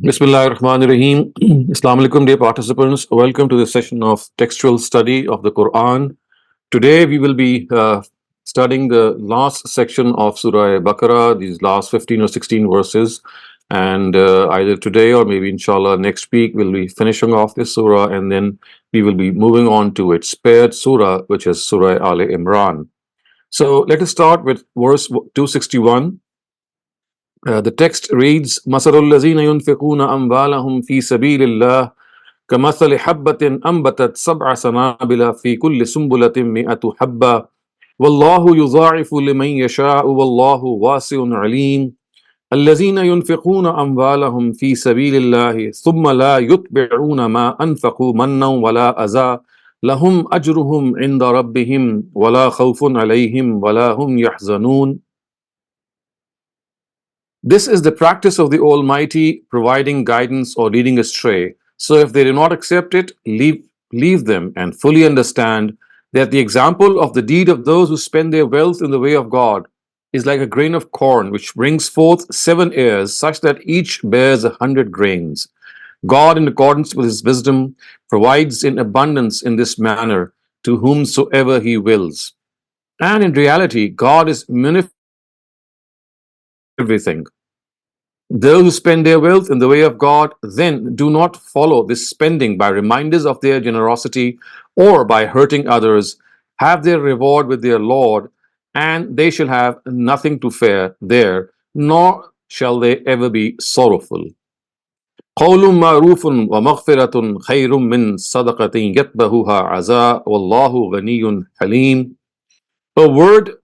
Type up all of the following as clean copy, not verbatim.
Bismillah ar-Rahman ar-Rahim. Assalamu alaikum, dear participants. Welcome to this session of textual study of the Quran. Today we will be studying the last section of Surah Baqarah, these last 15 or 16 verses. And either today or maybe inshallah next week, we'll be finishing off this surah and then we will be moving on to its paired surah, which is Surah Al Imran. So let us start with verse 261. The text reads, مَثَلُ الَّذِينَ يُنْفِقُونَ أَمْوَالَهُمْ فِي سَبِيلِ اللَّهِ كَمَثَلِ حَبَّةٍ أَنْبَتَتْ سَبْعَ سَنَابِلَ فِي كُلِّ سُنْبُلَةٍ مِائَةُ حَبَّةٍ وَاللَّهُ يُضَاعِفُ لِمَنْ يَشَاءُ وَاللَّهُ وَاسِعٌ عَلِيمٌ الَّذِينَ يُنْفِقُونَ أَمْوَالَهُمْ فِي سَبِيلِ اللَّهِ ثُمَّ لَا يُتْبِعُونَ مَا أَنْفَقُوا مَنًّا وَلَا أَذًى لَهُمْ أَجْرُهُمْ عِنْدَ رَبِّهِمْ وَلَا خَوْفٌ عَلَيْهِمْ وَلَا هُمْ يَحْزَنُونَ. This is the practice of the Almighty, providing guidance or leading astray. So if they do not accept it, leave them and fully understand that the example of the deed of those who spend their wealth in the way of God is like a grain of corn which brings forth 7 ears, such that each bears 100 grains. God, in accordance with his wisdom, provides in abundance in this manner to whomsoever he wills. And in reality, God is munificent everything. Those who spend their wealth in the way of God then do not follow this spending by reminders of their generosity or by hurting others, have their reward with their Lord, and they shall have nothing to fear there, nor shall they ever be sorrowful. قول معروف ومغفرة خير من صدقة يتبعها عزاء والله غني حليم. A word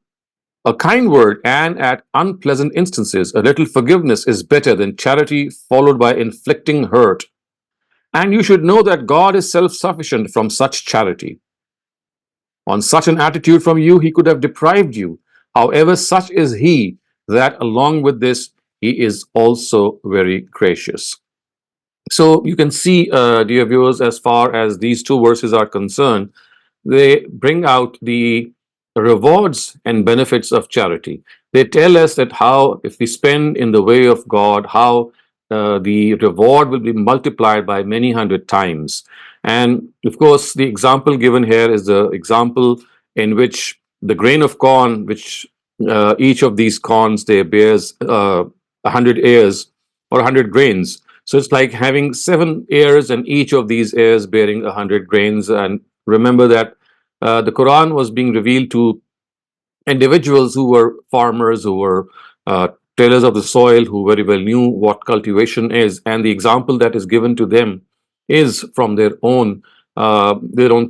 A kind word and at unpleasant instances, a little forgiveness is better than charity followed by inflicting hurt. And you should know that God is self sufficient from such charity. On such an attitude from you, he could have deprived you. However, such is he that along with this, he is also very gracious. So you can see, dear viewers, as far as these two verses are concerned, they bring out the rewards and benefits of charity. They tell us that how, if we spend in the way of God, how the reward will be multiplied by many hundred times. And of course, the example given here is the example in which the grain of corn, which each of these corns they bears 100 ears or 100 grains. So it's like having 7 ears and each of these ears bearing 100 grains. And remember that the Quran was being revealed to individuals who were farmers, who were tillers of the soil, who very well knew what cultivation is, and the example that is given to them is from their own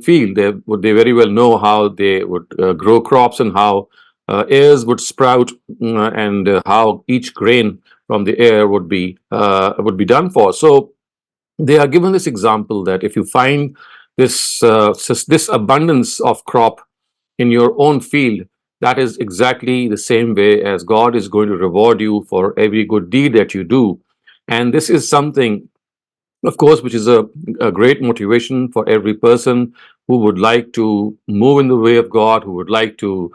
field. They very well know how they would grow crops and how ears would sprout, and how each grain from the air would be done for. So they are given this example that if you find this abundance of crop in your own field, that is exactly the same way as God is going to reward you for every good deed that you do. And this is something, of course, which is a great motivation for every person who would like to move in the way of God, who would like to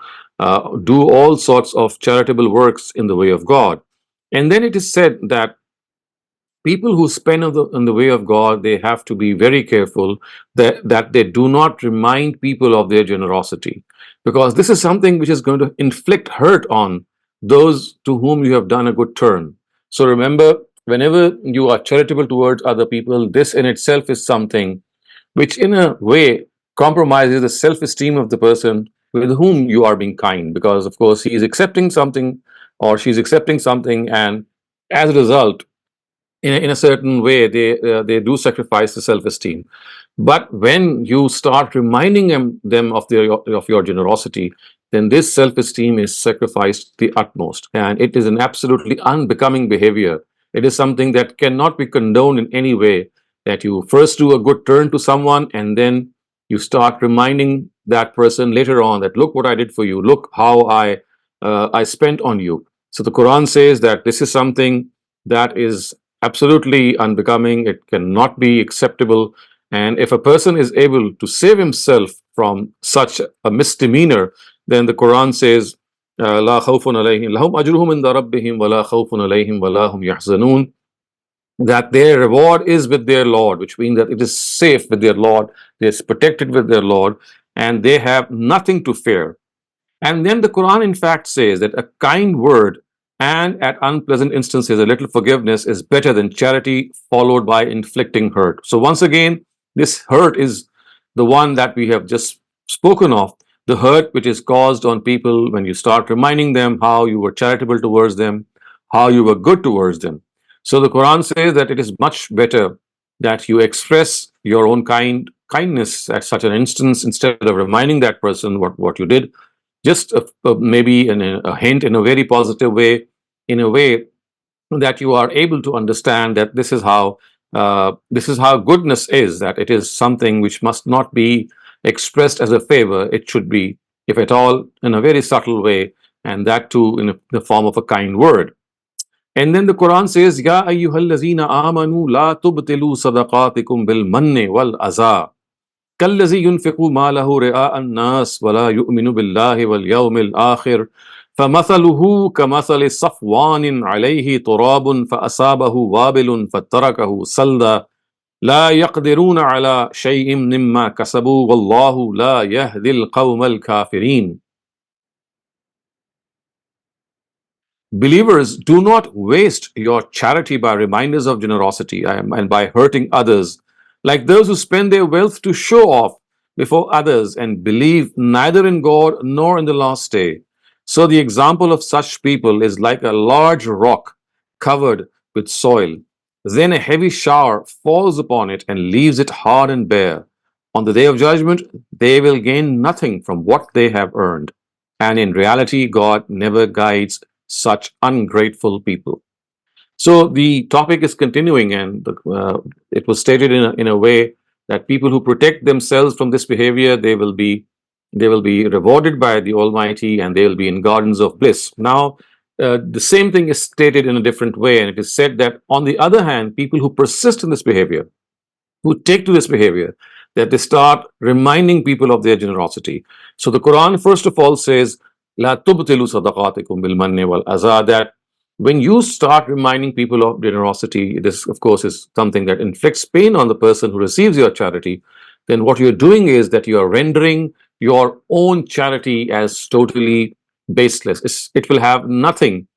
do all sorts of charitable works in the way of God. And then it is said that people who spend in the way of God, they have to be very careful that they do not remind people of their generosity, because this is something which is going to inflict hurt on those to whom you have done a good turn. So remember, whenever you are charitable towards other people, this in itself is something which in a way compromises the self-esteem of the person with whom you are being kind, because of course he is accepting something or she's accepting something, and as a result, in a certain way, they do sacrifice the self-esteem. But when you start reminding them of your generosity, then this self-esteem is sacrificed to the utmost, and it is an absolutely unbecoming behavior. It is something that cannot be condoned in any way, that you first do a good turn to someone and then you start reminding that person later on that, look what I did for you, look how I spent on you. So the Quran says that this is something that is absolutely unbecoming. It cannot be acceptable. And if a person is able to save himself from such a misdemeanor, then the Quran says, "La khawfun alayhim, lahum ajruhum inda rabbihim, wa la khawfun alayhim, wa la hum yahzanun." that their reward is with their Lord, which means that it is safe with their Lord, it is protected with their Lord, and they have nothing to fear. And then the Quran, in fact, says that a kind word and at unpleasant instances, a little forgiveness is better than charity followed by inflicting hurt. So, once again, this hurt is the one that we have just spoken of, the hurt which is caused on people when you start reminding them how you were charitable towards them, how you were good towards them. So, the Quran says that it is much better that you express your own kindness at such an instance instead of reminding that person what you did, just maybe a hint in a very positive way, in a way that you are able to understand that this is how goodness is, that it is something which must not be expressed as a favor. It should be, if at all, in a very subtle way, and that too in the form of a kind word. And then the Quran says, Ya ayyuhallazina amanu la tubtilu sadaqatikum bil manni wal aza كالذي ينفق ماله رئاء الناس ولا يؤمن بالله واليوم الآخر فمثله كمثل صفوان عليه تراب فأصابه وابل فتركه صلدا لا يقدرون على شيء مما كسبوا والله لا يهدي القوم الكافرين. Believers, do not waste your charity by reminders of generosity and by hurting others, like those who spend their wealth to show off before others and believe neither in God nor in the last day. So, the example of such people is like a large rock covered with soil. Then a heavy shower falls upon it and leaves it hard and bare. On the day of judgment, they will gain nothing from what they have earned. And in reality, God never guides such ungrateful people. So the topic is continuing, and it was stated in a way that people who protect themselves from this behavior, they will be rewarded by the Almighty, and they will be in gardens of bliss. Now, the same thing is stated in a different way, and it is said that on the other hand, people who persist in this behavior, who take to this behavior, that they start reminding people of their generosity. So the Quran, first of all, says, La tubtilu sadaqatikum bil manni wal aza, that when you start reminding people of generosity, this, of course, is something that inflicts pain on the person who receives your charity. Then what you're doing is that you are rendering your own charity as totally baseless. It will have nothing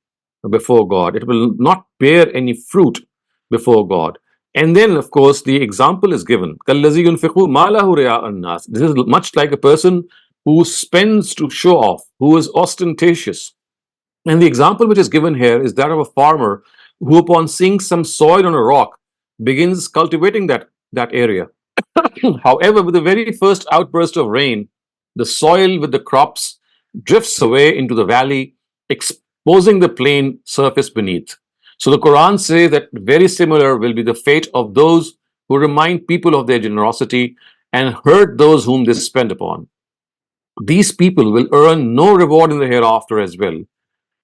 before God. It will not bear any fruit before God. And then, of course, the example is given. كَالَّذِي يُنْفِقُ مَالَهُ رِيَاءَ النَّاسِ. This is much like a person who spends to show off, who is ostentatious. And the example which is given here is that of a farmer who, upon seeing some soil on a rock, begins cultivating that area. However, with the very first outburst of rain, the soil with the crops drifts away into the valley, exposing the plain surface beneath. So the Quran says that very similar will be the fate of those who remind people of their generosity and hurt those whom they spend upon. These people will earn no reward in the hereafter as well.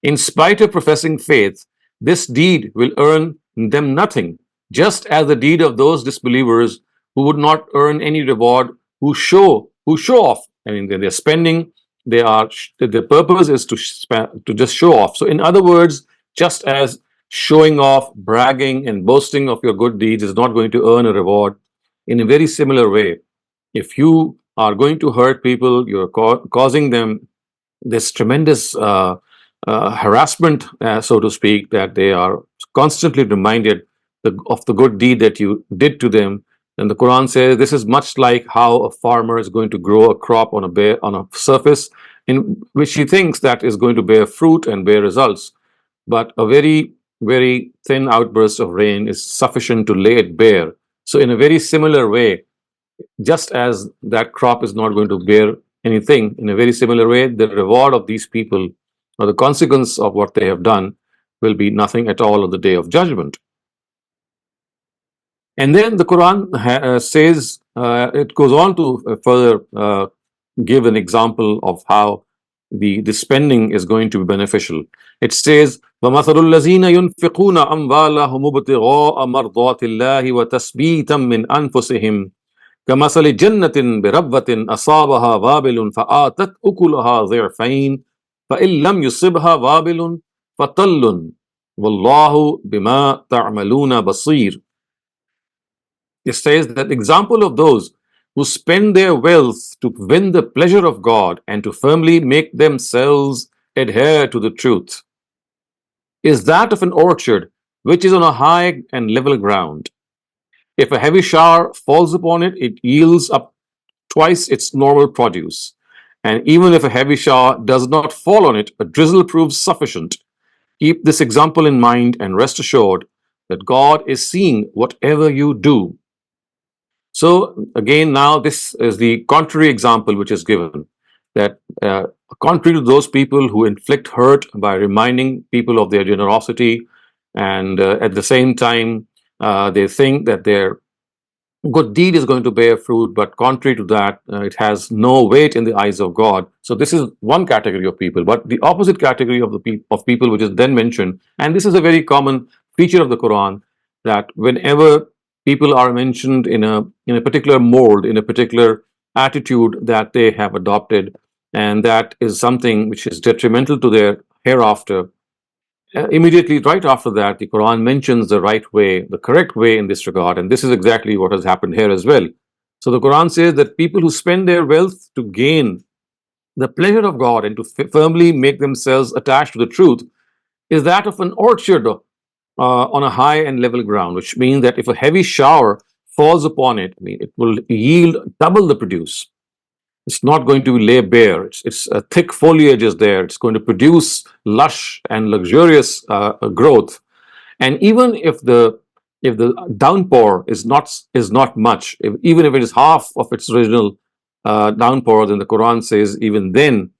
In spite of professing faith, this deed will earn them nothing, just as the deed of those disbelievers who would not earn any reward, who show off. I mean, they're spending. The purpose is to just show off. So, in other words, just as showing off, bragging, and boasting of your good deeds is not going to earn a reward, in a very similar way, if you are going to hurt people, you're causing them this tremendous harassment, so to speak, that they are constantly reminded of the good deed that you did to them. And the Quran says this is much like how a farmer is going to grow a crop on a surface in which he thinks that is going to bear fruit and bear results. But a very, very thin outburst of rain is sufficient to lay it bare. So, in a very similar way, just as that crop is not going to bear anything, in a very similar way, the reward of these people or the consequence of what they have done will be nothing at all on the day of judgment. And then the Quran says, it goes on to further give an example of how the spending is going to be beneficial. It says, وَمَثَلُ الَّذِينَ يُنْفِقُونَ أَمْوَالَهُمُ ابْتِغَاءَ مَرْضَاتِ اللَّهِ وَتَثْبِيتًا مِنْ أَنفُسِهِمْ كمثل جنة بربوة أصابها وابل فآتت أكلها ضعفين فإن لم يصبها وابل فطل Wallahu bima ta'maluna basir. It says that example of those who spend their wealth to win the pleasure of God and to firmly make themselves adhere to the truth is that of an orchard which is on a high and level ground. If a heavy shower falls upon it, it yields up twice its normal produce. And even if a heavy shower does not fall on it, a drizzle proves sufficient. Keep this example in mind and rest assured that God is seeing whatever you do. So, again, now this is the contrary example which is given, that contrary to those people who inflict hurt by reminding people of their generosity, and at the same time, they think that their good deed is going to bear fruit, but contrary to that, it has no weight in the eyes of God. So this is one category of people, but the opposite category of of people, which is then mentioned, and this is a very common feature of the Quran, that whenever people are mentioned in a particular mold, in a particular attitude that they have adopted, and that is something which is detrimental to their hereafter, immediately right after that, the Quran mentions the right way, the correct way in this regard, and this is exactly what has happened here as well. So the Quran says that people who spend their wealth to gain the pleasure of God and to firmly make themselves attached to the truth is that of an orchard on a high and level ground, which means that if a heavy shower falls upon it, I mean, it will yield double the produce. It's not going to lay bare. It's a thick foliage is there. It's going to produce lush and luxurious growth. And even if the downpour is not much, even if it is half of its original downpour, then the Quran says even then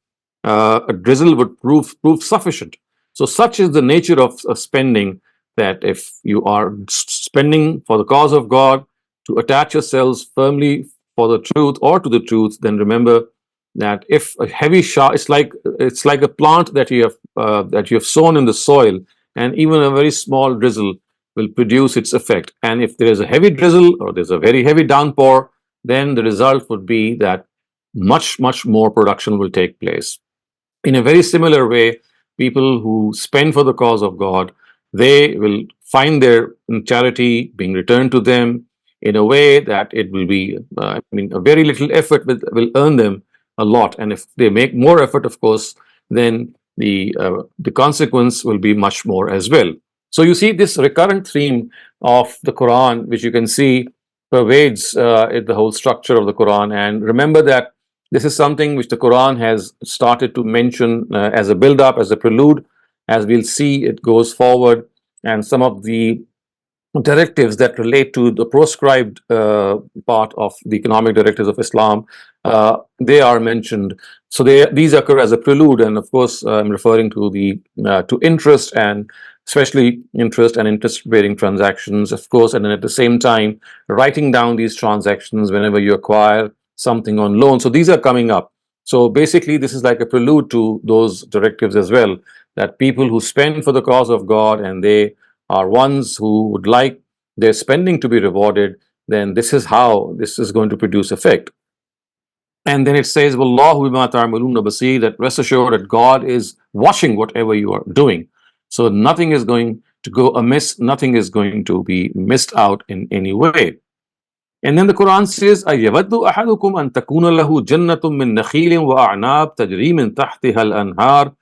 a drizzle would prove sufficient. So such is the nature of spending, that if you are spending for the cause of God to attach yourselves firmly for the truth or to the truth, then remember that if a heavy shower, it's like a plant that you have sown in the soil, and even a very small drizzle will produce its effect. And if there is a heavy drizzle or there's a very heavy downpour, then the result would be that much more production will take place. In a very similar way, people who spend for the cause of God, they will find their charity being returned to them in a way that it will be, I mean, a very little effort will earn them a lot. And if they make more effort, of course, then the consequence will be much more as well. So you see this recurrent theme of the Quran, which you can see pervades the whole structure of the Quran. And remember that this is something which the Quran has started to mention as a build up, as a prelude. As we'll see, it goes forward, and some of the directives that relate to the proscribed part of the economic directives of Islam, they are mentioned. So these occur as a prelude, and of course, I'm referring to the to interest, and especially interest and interest-bearing transactions, of course, and then at the same time, writing down these transactions whenever you acquire something on loan. So these are coming up. So basically, this is like a prelude to those directives as well, that people who spend for the cause of God and they are ones who would like their spending to be rewarded, then this is how this is going to produce effect. And then it says, Wallahu bima ta'maluna basir, that rest assured that God is watching whatever you are doing. So nothing is going to go amiss, nothing is going to be missed out in any way. And then the Quran says, أَيَوَدُّ أَحَدُكُمْ أَن تَكُونَ لَهُ جَنَّةٌ مِّن نَخِيلٍ وَأَعْنَابٍ تَجْرِي مِن تَحْتِهَا الْأَنْهَارُ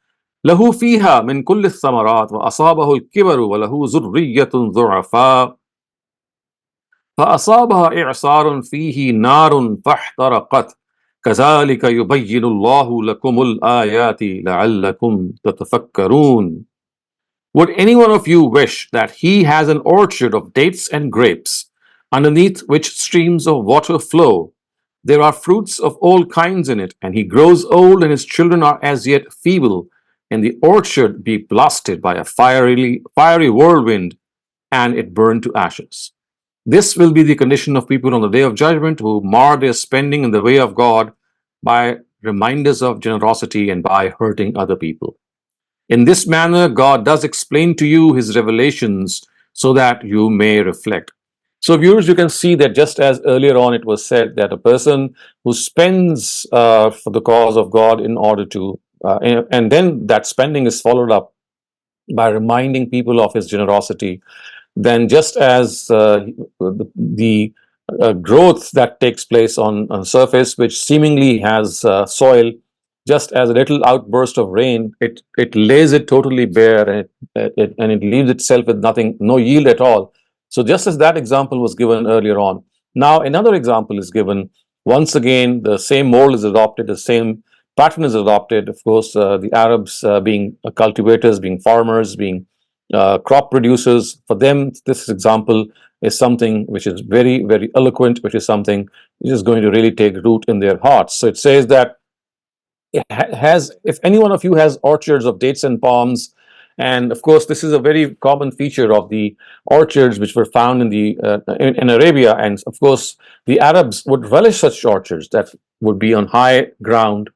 له فيها من كل الثمرات وأصابه الكبر وله ذرية ضعفاء فأصابها إعصار فيه نار فاحترقت كذلك يبين الله لكم الآيات لعلكم تتفكرون. Would any one of you wish that he has an orchard of dates and grapes, underneath which streams of water flow? There are fruits of all kinds in it, and he grows old, and his children are as yet feeble, and the orchard be blasted by a fiery whirlwind, and it burn to ashes. This will be the condition of people on the day of judgment who mar their spending in the way of God by reminders of generosity and by hurting other people. In this manner, God does explain to you his revelations so that you may reflect. So, viewers, you can see that just as earlier on it was said that a person who spends for the cause of God in order to, and then that spending is followed up by reminding people of his generosity, then just as the growth that takes place on surface, which seemingly has soil, just as a little outburst of rain, it lays it totally bare, and it leaves itself with nothing, no yield at all. So just as that example was given earlier on, now another example is given. Once again, the same mold is adopted, the same pattern is adopted. Of course, the Arabs being cultivators, being farmers, being crop producers, for them, this example is something which is very, very eloquent, which is something which is going to really take root in their hearts. So it says that it has, if any one of you has orchards of dates and palms, and of course, this is a very common feature of the orchards which were found in the in Arabia, and of course, the Arabs would relish such orchards that would be on high ground,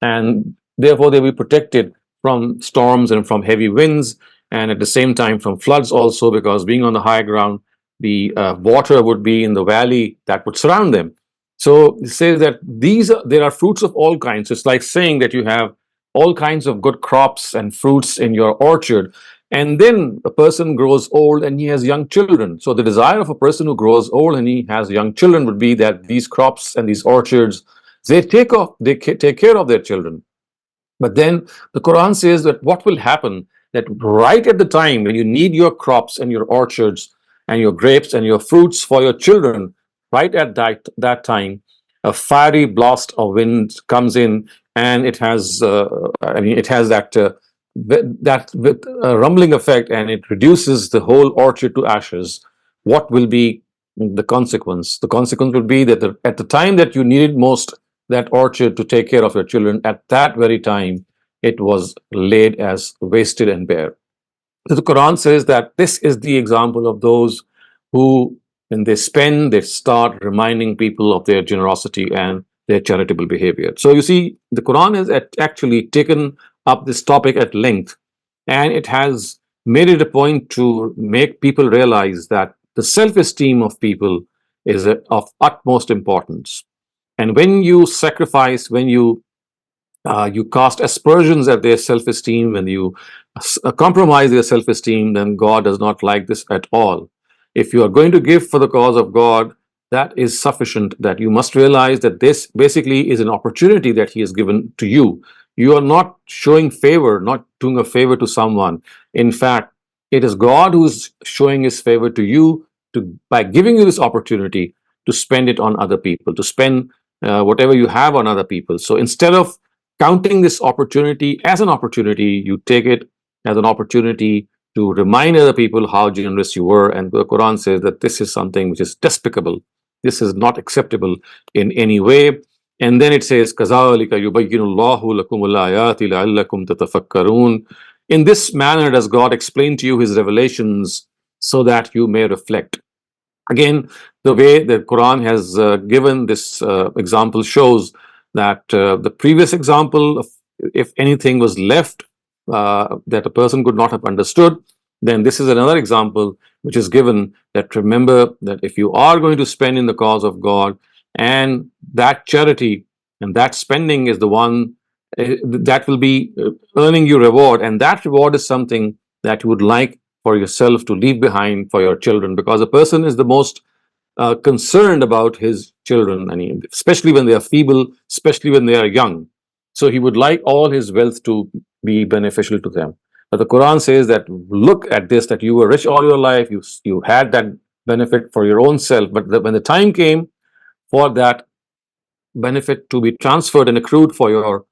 and therefore they will be protected from storms and from heavy winds, and at the same time from floods also, because being on the high ground, the water would be in the valley that would surround them. So it says that there are fruits of all kinds. It's like saying that you have all kinds of good crops and fruits in your orchard, and then a person grows old and he has young children. So the desire of a person who grows old and he has young children would be that these crops and these orchards, they take care of their children. But then the Quran says that what will happen, that right at the time when you need your crops and your orchards and your grapes and your fruits for your children, right at that time, a fiery blast of wind comes in, and it has, it has that rumbling effect, and it reduces the whole orchard to ashes. What will be the consequence? The consequence will be that at the time that you needed most that orchard to take care of your children, at that very time, it was laid as wasted and bare. So the Quran says that this is the example of those who, when they spend, they start reminding people of their generosity and their charitable behavior. So you see, the Quran has actually taken up this topic at length, and it has made it a point to make people realize that the self-esteem of people is of utmost importance. And when you sacrifice, when you cast aspersions at their self-esteem, when you compromise their self-esteem, then God does not like this at all. If you are going to give for the cause of God, that is sufficient. That you must realize that this basically is an opportunity that He has given to you. You are not showing favor, not doing a favor to someone. In fact, it is God who's showing His favor to you by giving you this opportunity to spend it on other people, to spend whatever you have on other people. So instead of counting this opportunity as an opportunity, you take it as an opportunity to remind other people how generous you were. And the Quran says that this is something which is despicable. This is not acceptable in any way. And then it says, كَذَلِكَ يُبَيِّنُ اللَّهُ لَكُمُ الْآيَاتِ لَعَلَّكُمْ تَتَفَكَّرُونَ. In this manner does God explain to you His revelations so that you may reflect. Again, the way the Quran has given this example shows that the previous example, if anything was left that a person could not have understood, then this is another example which is given, that remember that if you are going to spend in the cause of God, and that charity and that spending is the one that will be earning you reward, and that reward is something that you would like for yourself to leave behind for your children, because a person is the most concerned about his children, and especially when they are feeble, especially when they are young. So he would like all his wealth to be beneficial to them. But the Quran says that look at this, that you were rich all your life, you had that benefit for your own self, but when the time came for that benefit to be transferred and accrued for your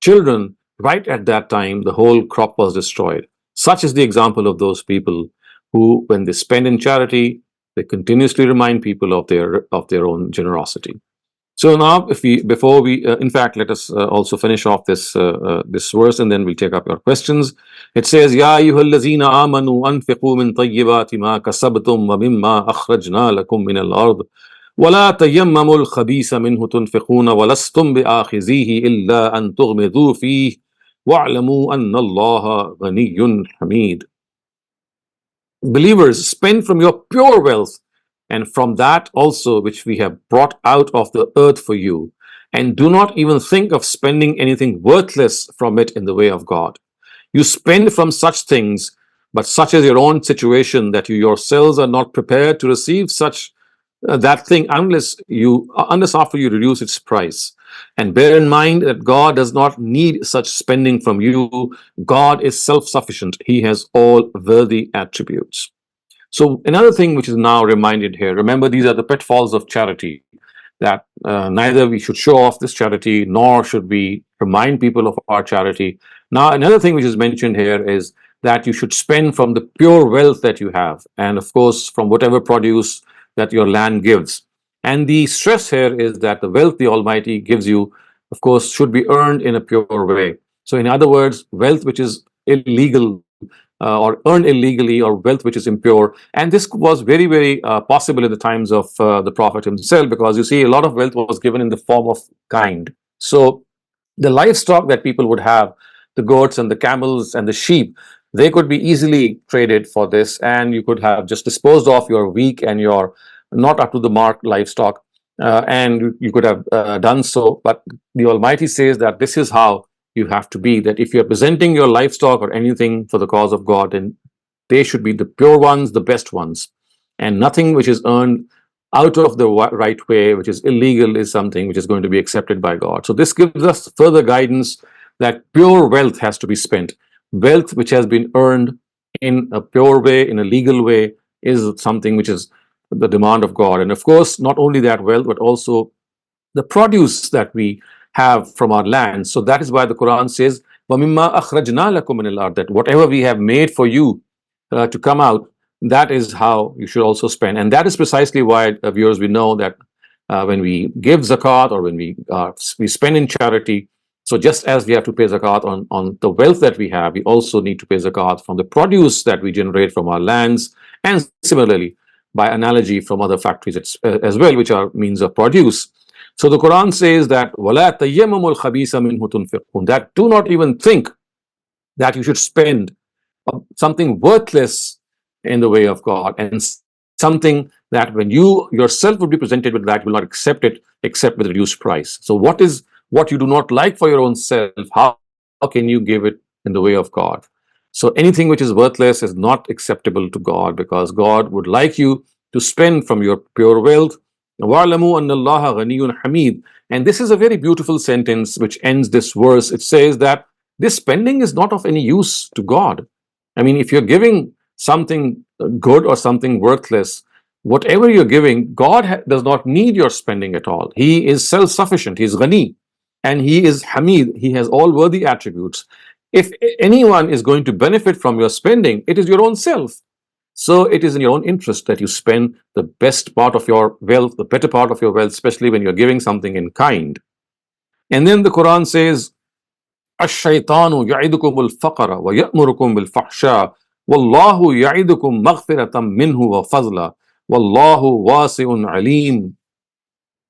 children, right at that time, the whole crop was destroyed. Such is the example of those people who, when they spend in charity, they continuously remind people of their own generosity. So now, before we, in fact, let us also finish off this verse, and then we'll take up your questions. It says, "Ya ayyuhallazina amanu anfiqu min tayyibati ma kasabtum wa mimma akhrajna lakum min al-ard ولا تيمموا الخبيث منه تنفقون ولستم بآخذيه إلا أن تغمضوا فيه واعلموا أن الله غني حميد." Believers, spend from your pure wealth, and from that also which we have brought out of the earth for you, and do not even think of spending anything worthless from it in the way of God. You spend from such things, but such is your own situation that you yourselves are not prepared to receive such that thing unless after you reduce its price. And bear in mind that God does not need such spending from you. God is self-sufficient. He has all worthy attributes. So another thing which is now reminded here, remember these are the pitfalls of charity, that neither we should show off this charity nor should we remind people of our charity. Now, another thing which is mentioned here is that you should spend from the pure wealth that you have, and of course, from whatever produce that your land gives. And the stress here is that the wealth the Almighty gives you, of course, should be earned in a pure way. So, in other words, wealth which is illegal or earned illegally, or wealth which is impure. And this was very, very possible in the times of the Prophet himself, because you see, a lot of wealth was given in the form of kind. So the livestock that people would have, the goats and the camels and the sheep, they could be easily traded for this, and you could have just disposed of your weak and your not up to the mark livestock, and you could have done so. But the Almighty says that this is how you have to be, that if you're presenting your livestock or anything for the cause of God, then they should be the pure ones, the best ones, and nothing which is earned out of the right way, which is illegal, is something which is going to be accepted by God. So this gives us further guidance that pure wealth has to be spent. Wealth which has been earned in a pure way, in a legal way, is something which is the demand of God. And of course, not only that wealth, but also the produce that we have from our land. So that is why the Quran says, وَمِمَّا أَخْرَجْنَا لَكُم مِنَ الْأَرْضِ, that whatever we have made for you to come out, that is how you should also spend. And that is precisely why, viewers, we know that when we give zakat, or when we spend in charity, so just as we have to pay zakat on the wealth that we have, we also need to pay zakat from the produce that we generate from our lands, and similarly, by analogy, from other factories as well, which are means of produce. So the Quran says that وَلَا تَيَّمَّمُوا الْخَبِيثَ مِنْهُ تُنْفِقُونَ, that do not even think that you should spend something worthless in the way of God, and something that when you yourself would be presented with that, you will not accept it except with reduced price. So what you do not like for your own self, how can you give it in the way of God? So anything which is worthless is not acceptable to God, because God would like you to spend from your pure wealth. وَاعْلَمُوا أَنَّ اللَّهَ غَنِيٌّ حَمِيدٌ. And this is a very beautiful sentence which ends this verse. It says that this spending is not of any use to God. I mean, if you're giving something good or something worthless, whatever you're giving, God does not need your spending at all. He is self-sufficient. He's Ghani, and He is Hamid. He has all worthy attributes. If anyone is going to benefit from your spending, it is your own self. So it is in your own interest that you spend the best part of your wealth, the better part of your wealth, especially when you're giving something in kind. And then the Quran says, الشيطان يعدكم الفقر ويأمركم بالفحشاء والله يعدكم مغفرة منه وفضلا والله واسع عليم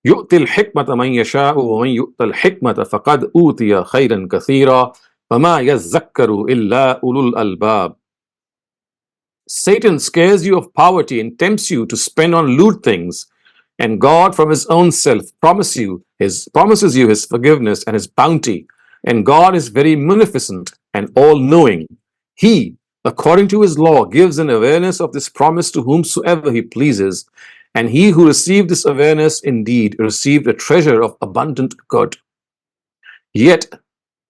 يؤتي الحكمة من يشاء ومن يؤت الحكمة فقد أوتي خيرا كثيرا فما يذكر إلا أولو الألباب. Satan scares you of poverty and tempts you to spend on lewd things, and God from His own self promises you His forgiveness and His bounty. And God is very munificent and all-knowing. He, according to His law, gives an awareness of this promise to whomsoever He pleases. And he who received this awareness indeed received a treasure of abundant good. Yet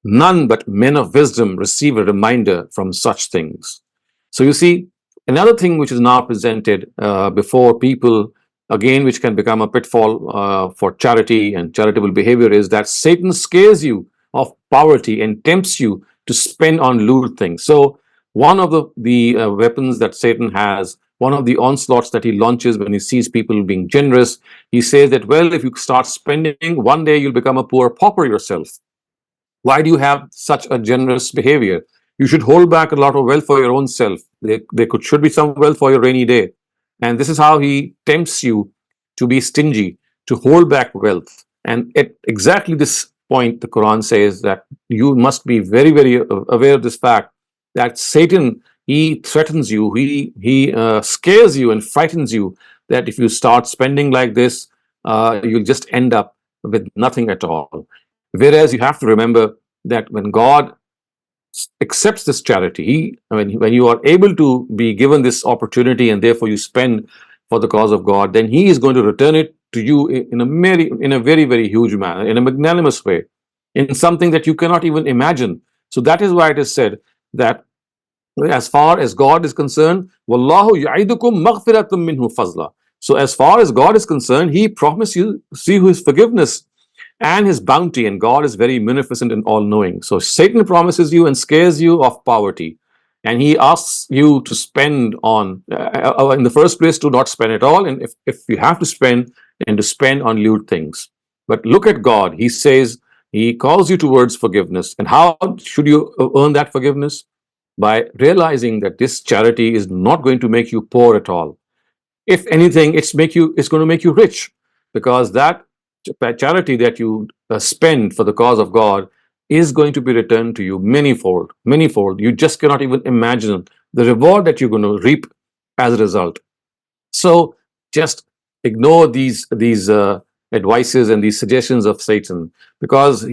none but men of wisdom receive a reminder from such things. So you see, another thing which is now presented before people, again, which can become a pitfall for charity and charitable behavior, is that Satan scares you of poverty and tempts you to spend on lewd things. So one of the weapons that Satan has, one of the onslaughts that he launches when he sees people being generous, he says that, well, if you start spending, one day you'll become a poor pauper yourself. Why do you have such a generous behavior? You should hold back a lot of wealth for your own self. Should be some wealth for your rainy day. And this is how he tempts you to be stingy, to hold back wealth. And at exactly this point, the Quran says that you must be very, very aware of this fact, that Satan, he threatens you, he scares you and frightens you, that if you start spending like this, you'll just end up with nothing at all. Whereas you have to remember that when God accepts this charity, when you are able to be given this opportunity and therefore you spend for the cause of God, then He is going to return it to you in a very, very huge manner, in a magnanimous way, in something that you cannot even imagine. So that is why it is said that as far as God is concerned, Wallahu ya'idukum maghfiratum minhu fazla. So as far as God is concerned, He promised you, see, His forgiveness and His bounty, and God is very munificent and all-knowing. So Satan promises you and scares you of poverty, and he asks you to spend on, in the first place, to not spend at all, and if you have to spend, then to spend on lewd things. But look at God. He says, He calls you towards forgiveness. And how should you earn that forgiveness? By realizing that this charity is not going to make you poor at all. If anything, it's going to make you rich, because that charity that you spend for the cause of God is going to be returned to you manyfold, manyfold. You just cannot even imagine the reward that you're going to reap as a result. So just ignore these advices and these suggestions of Satan, because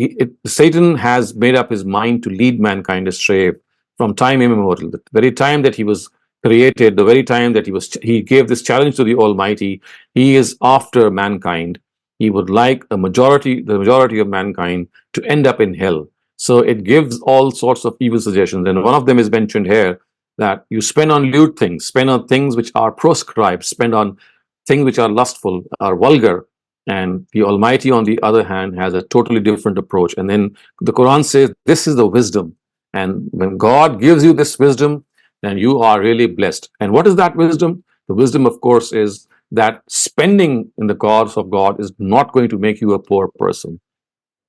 Satan has made up his mind to lead mankind astray from time immemorial. The very time that he was created, the very time that he gave this challenge to the Almighty, he is after mankind. He would like the majority of mankind to end up in hell. So it gives all sorts of evil suggestions, and one of them is mentioned here, that you spend on lewd things, spend on things which are proscribed, spend on things which are lustful, are vulgar. And the Almighty, on the other hand, has a totally different approach. And then the Quran says this is the wisdom. And when God gives you this wisdom, then you are really blessed. And what is that wisdom? The wisdom, of course, is that spending in the cause of God is not going to make you a poor person.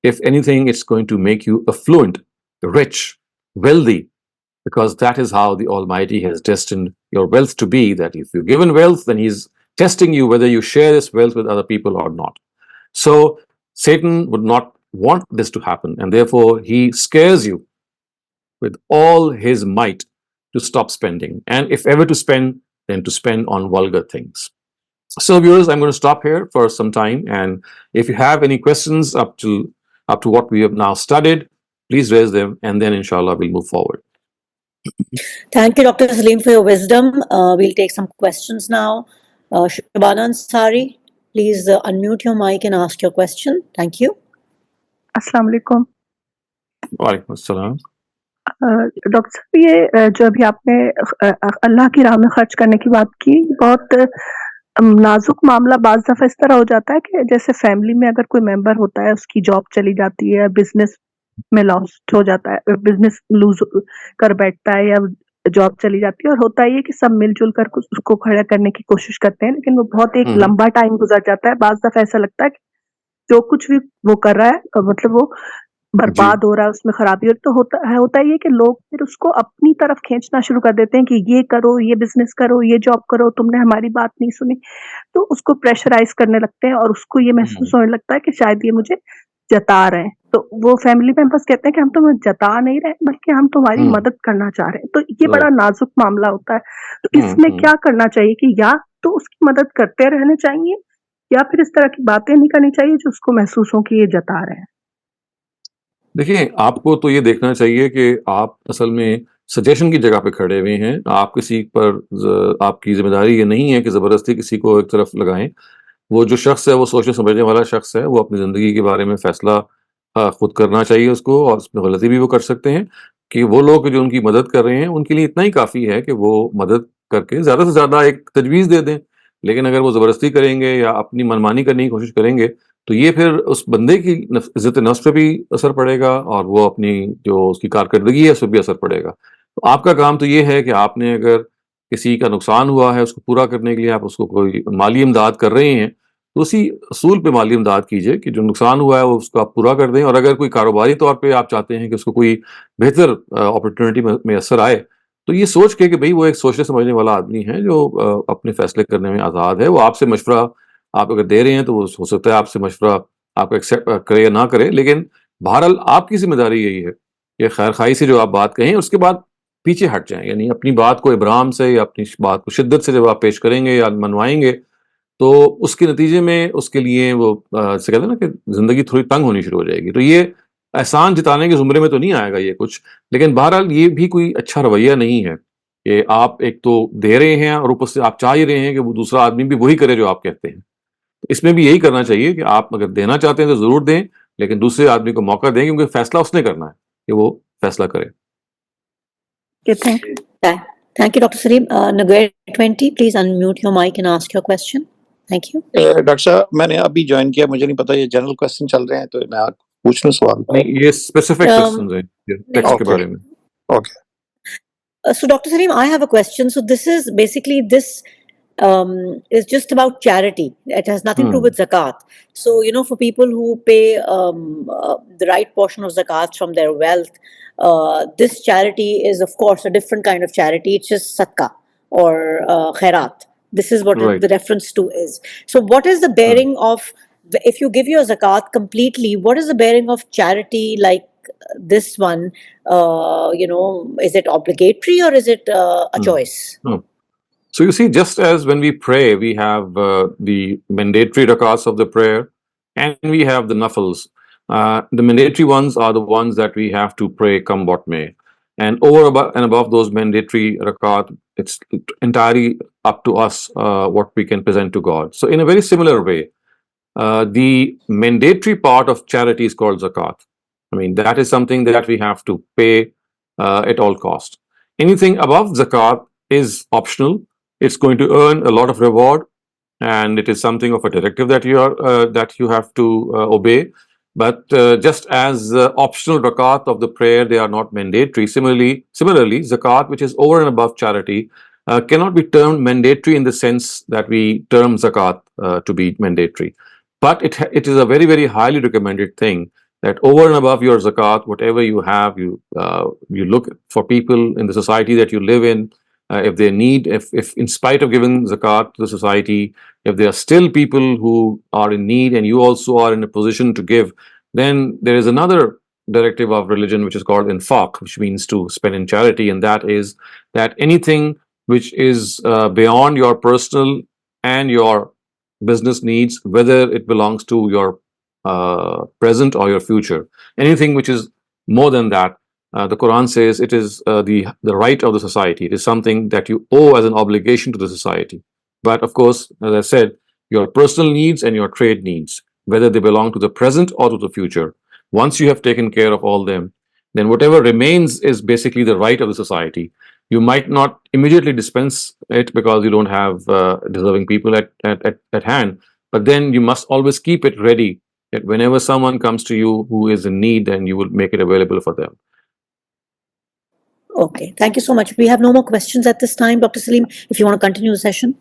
If anything, it's going to make you affluent, rich, wealthy, because that is how the Almighty has destined your wealth to be. That if you're given wealth, then He's testing you whether you share this wealth with other people or not. So Satan would not want this to happen, and therefore he scares you with all his might to stop spending, and if ever to spend, then to spend on vulgar things. So viewers, I'm going to stop here for some time, and if you have any questions up to what we have now studied, please raise them, and then inshallah we'll move forward. Thank you, Dr. Saleem, for your wisdom. We'll take some questions now. Shabana Ansari, please unmute your mic and ask your question. Thank you. अस्सलाम वालेकुम। वालेकुम अस्सलाम। Doctor साहब, ये जो अभी आपने अल्लाह की राह में खर्च करने की बात की, बहुत नाजुक मामला बाज़ दफ़ा इस तरह हो जाता है कि जैसे फैमिली में अगर कोई मेंबर होता है, उसकी जॉब चली जाती है, बिजनेस में लॉस हो जाता है, बिजनेस लूज कर बैठता है या जॉब चली जाती है, और होता ही है कि सब मिलजुल कर उसको खड़ा करने की कोशिश करते हैं, लेकिन वो बहुत एक लंबा टाइम गुजर जाता है। बाज़ दफ़ा ऐसा लगता है कि जो कुछ भी वो कर रहा है मतलब वो बर्बाद हो रहा है, उसमें खराबी हो, तो होता ही है कि लोग फिर उसको अपनी तरफ खींचना शुरू कर देते हैं कि ये करो, ये बिजनेस करो, ये जॉब करो, तुमने हमारी बात नहीं सुनी, तो उसको प्रेशराइज करने लगते हैं और उसको ये महसूस होने लगता है कि शायद ये मुझे जता रहे हैं। तो वो फैमिली मेंबर्स कहते हैं कि हम तुम्हें जता नहीं रहे, बल्कि हम तुम्हारी मदद करना चाह रहे हैं। तो ये बड़ा नाजुक मामला होता है। तो इसमें क्या करना चाहिए कि या तो उसकी मदद करते रहने चाहिए या फिर इस तरह की बातें नहीं करनी चाहिए जो उसको महसूस हो कि ये जता रहे हैं। देखिए, आपको तो ये देखना चाहिए कि आप असल में सजेशन की जगह पे खड़े हुए हैं। आप किसी पर आपकी जिम्मेदारी ये नहीं है कि ज़बरदस्ती किसी को एक तरफ लगाएं। वो जो शख्स है, वो सोचने समझने वाला शख्स है, वो अपनी ज़िंदगी के बारे में फ़ैसला खुद करना चाहिए उसको, और उसमें गलती भी वो कर सकते हैं। कि वो लोग जो उनकी मदद कर रहे हैं, उनके लिए इतना ही काफ़ी है कि वो मदद करके ज़्यादा से ज़्यादा एक तजवीज़ दे दें। लेकिन अगर वो ज़बरदस्ती करेंगे या अपनी मनमानी करने की कोशिश करेंगे, तो ये फिर उस बंदे की इज़्ज़त नफ्स पे भी असर पड़ेगा, और वो अपनी जो उसकी कारकर्दगी है, उस पर भी असर पड़ेगा। तो आपका काम तो ये है कि आपने अगर किसी का नुकसान हुआ है, उसको पूरा करने के लिए आप उसको कोई माली इमदाद कर रहे हैं, तो उसी असूल पे माली इमदाद कीजिए कि जो नुकसान हुआ है वो उसको आप पूरा कर दें। और अगर कोई कारोबारी तौर पे आप चाहते हैं कि उसको कोई बेहतर अपॉर्चुनिटी में असर आए, तो ये सोच के कि भाई वो एक सोचने समझने वाला आदमी है जो अपने फैसले करने में आज़ाद है, वो आपसे मशवरा आप अगर दे रहे हैं, तो वो हो सकता है आपसे मशवरा आपको एक्सेप्ट करे या ना करे, लेकिन बहरहाल आपकी जिम्मेदारी यही है कि खैर खाई से जो आप बात कहें, उसके बाद पीछे हट जाएं। यानी अपनी बात को इब्राम से या अपनी बात को शिद्दत से जब आप पेश करेंगे या मनवाएंगे, तो उसके नतीजे में उसके लिए वो से कहते हैं ना कि ज़िंदगी थोड़ी तंग होनी शुरू हो जाएगी। तो ये एहसान जिताने के ज़ुमरे में तो नहीं आएगा ये कुछ, लेकिन बहरहाल ये भी कोई अच्छा रवैया नहीं है कि आप एक तो दे रहे हैं और ऊपर से आप चाह ही रहे हैं कि वो दूसरा आदमी भी वही करे जो आप कहते हैं। तो इसमें भी यही करना चाहिए कि आप अगर देना चाहते हैं तो ज़रूर दें, लेकिन दूसरे आदमी को मौका दें, क्योंकि फैसला उसने करना है कि वो फैसला करे। Okay, thank you. Thank you, Dr. Saleem. Naguer 20, please unmute your mic and ask your question. Thank you. Doctor साहब, मैंने अभी ज्वाइन किया, मुझे नहीं पता ये जनरल क्वेश्चन चल रहे हैं, तो मैं पूछ लूं सवाल? नहीं, ये स्पेसिफिक क्वेश्चंस हैं टेक्स्ट के Okay. बारे में। Okay. So, Dr. Saleem, I have a question. So, this is basically is just about charity. It has nothing to do with zakat. So, for people who pay the right portion of zakat from their wealth, this charity is, of course, a different kind of charity. It's just sadaqah or khairat. This is what Right. the reference to is. So, what is the bearing of, if you give your zakat completely, what is the bearing of charity like this one? Is it obligatory or is it a choice? No. So you see, just as when we pray, we have the mandatory rakats of the prayer and we have the nafils. The mandatory ones are the ones that we have to pray come what may. And above those mandatory rakat, it's entirely up to us what we can present to God. So in a very similar way, the mandatory part of charity is called zakat. I mean, that is something that we have to pay at all cost. Anything above zakat is optional. It's going to earn a lot of reward, and it is something of a directive that you have to obey. But just as optional rakat of the prayer, they are not mandatory. Similarly, zakat, which is over and above charity, cannot be termed mandatory in the sense that we term zakat to be mandatory. But it is a very, very highly recommended thing that over and above your zakat, whatever you have, you look for people in the society that you live in. If they need, if in spite of giving zakat to the society, if there are still people who are in need and you also are in a position to give, then there is another directive of religion which is called infaq, which means to spend in charity, and that is that anything which is beyond your personal and your business needs, whether it belongs to your present or your future, anything which is more than that, the Quran says it is the right of the society. It is something that you owe as an obligation to the society. But of course, as I said, your personal needs and your trade needs, whether they belong to the present or to the future, once you have taken care of all them, then whatever remains is basically the right of the society. You might not immediately dispense it because you don't have deserving people at hand, but then you must always keep it ready that whenever someone comes to you who is in need, then you will make it available for them. Okay, thank you so much. We have no more questions at this time, Dr. Saleem, if you want to continue the session.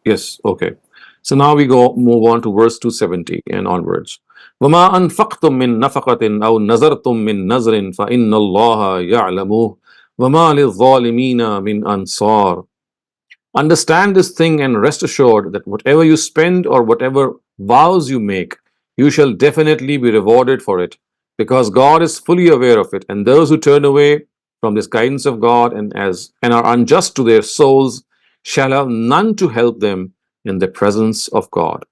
Yes, okay. So now we move on to verse 270 and onwards. وَمَا أَنفَقْتُم مِّن نَفَقَةٍ أَوْ نَذَرْتُم مِّن نَذْرٍ فَإِنَّ اللَّهَ يَعْلَمُهُ وَمَا لِلظَّالِمِينَ مِنْ أَنصَارٍ. Understand this thing and rest assured that whatever you spend or whatever vows you make, you shall definitely be rewarded for it, because God is fully aware of it. And those who turn away from this guidance of God and are unjust to their souls shall have none to help them in the presence of God.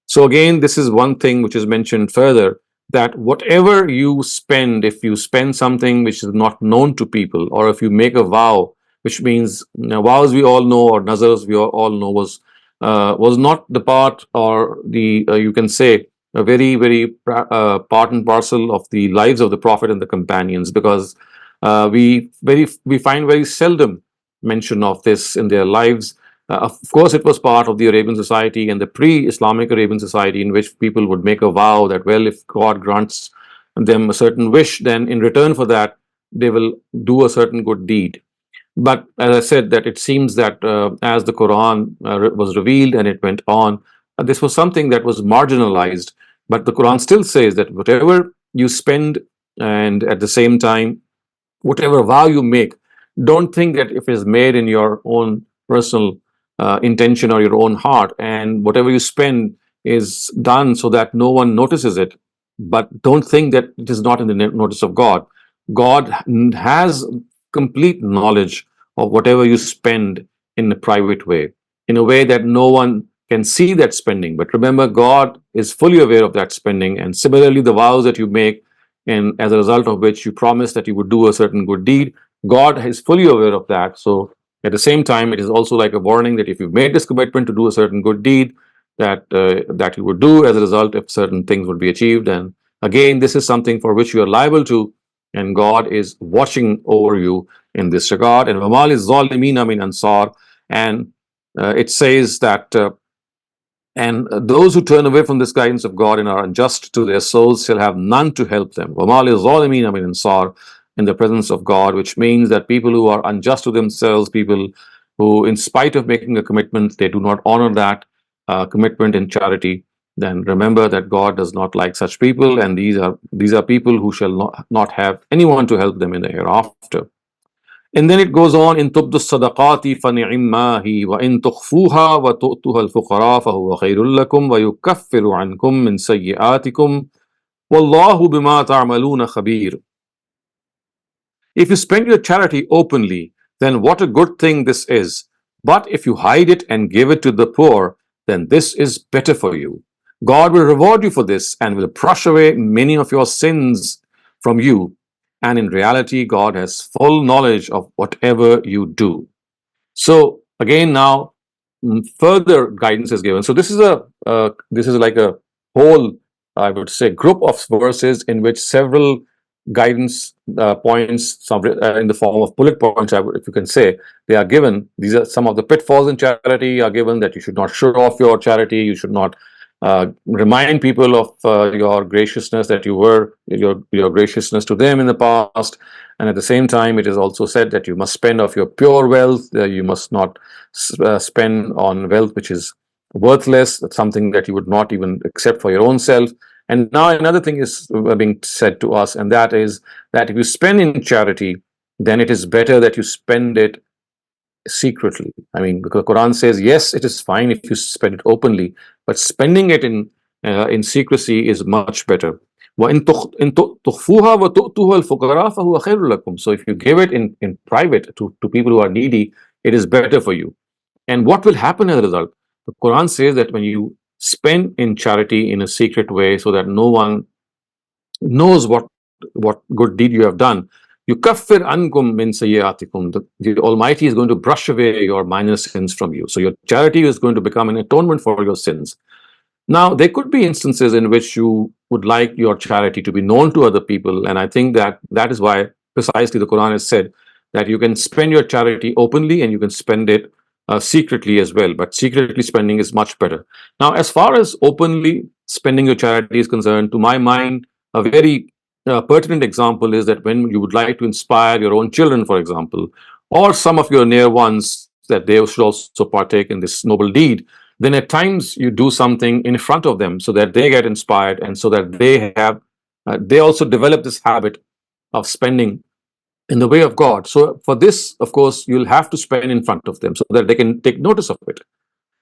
So again, this is one thing which is mentioned further, that whatever you spend, if you spend something which is not known to people, or if you make a vow, which means vows we all know, or nazars we all know, was not the part, or the you can say a very, very part and parcel of the lives of the Prophet and the companions, because we find very seldom mention of this in their lives. Of course, it was part of the Arabian society and the pre-Islamic Arabian society, in which people would make a vow that, well, if God grants them a certain wish, then in return for that, they will do a certain good deed. But as I said, that it seems that as the Quran was revealed and it went on, this was something that was marginalized. But the Quran still says that whatever you spend, and at the same time, whatever vow you make, don't think that if it's made in your own personal intention or your own heart, and whatever you spend is done so that no one notices it, but don't think that it is not in the notice of God. God has complete knowledge of whatever you spend in a private way, in a way that no one can see that spending. But remember, God is fully aware of that spending, and similarly, the vows that you make, and as a result of which you promised that you would do a certain good deed. God is fully aware of that. So at the same time, it is also like a warning that if you've made this commitment to do a certain good deed, that you would do as a result if certain things would be achieved. And again, this is something for which you are liable to, and God is watching over you in this regard. And وَمَا لِلظَّالِمِينَ مِنْ أَنصَارٍ, and it says that and those who turn away from this guidance of God and are unjust to their souls shall have none to help them. وَمَا لِلظَّالِمِينَ مِنْ أَنصَارٍ, in the presence of God, which means that people who are unjust to themselves, people who, in spite of making a commitment, they do not honor that commitment in charity, then remember that God does not like such people, and these are people who shall not have anyone to help them in the hereafter. And then it goes on, in tubdu sadaqati fani'immahi wa in tukhfuha wa tu'tuha al-fuqara fahuwa khairul lakum wa yukaffiru ankum min sayyi'atikum wallahu bima ta'maluna khabir. If you spend your charity openly, then what a good thing this is. But if you hide it and give it to the poor, then this is better for you. God will reward you for this and will brush away many of your sins from you. And in reality, God has full knowledge of whatever you do. So again, now further guidance is given. So this is like a whole, I would say, group of verses in which several guidance points, some in the form of bullet points, if you can say, they are given. These are some of the pitfalls in charity are given, that you should not show off your charity, you should not remind people of your graciousness, that you were your graciousness to them in the past. And at the same time, it is also said that you must spend of your pure wealth. You must not spend on wealth which is worthless. That's something that you would not even accept for your own self. And now another thing is being said to us, and that is that if you spend in charity, then it is better that you spend it secretly. I mean, because the Quran says, yes, it is fine if you spend it openly, but spending it in secrecy is much better. وَإِن تُخْفُوهَا وَتُؤْتُوهَا الْفُقَرَاءَ فَهُوَ خَيْرٌ لَكُمْ. So if you give it in private to people who are needy, it is better for you. And what will happen as a result? The Quran says that when you spend in charity in a secret way so that no one knows what good deed you have done, yukaffir ankum min sayyiatikum. The Almighty is going to brush away your minor sins from you. So your charity is going to become an atonement for your sins. Now, there could be instances in which you would like your charity to be known to other people, and I think that is why precisely the Quran has said that you can spend your charity openly and you can spend it secretly as well, but secretly spending is much better. Now, as far as openly spending your charity is concerned, to my mind, a very pertinent example is that when you would like to inspire your own children, for example, or some of your near ones, that they should also partake in this noble deed, then at times you do something in front of them so that they get inspired, and so that they also develop this habit of spending in the way of God. So for this, of course, you'll have to spend in front of them so that they can take notice of it.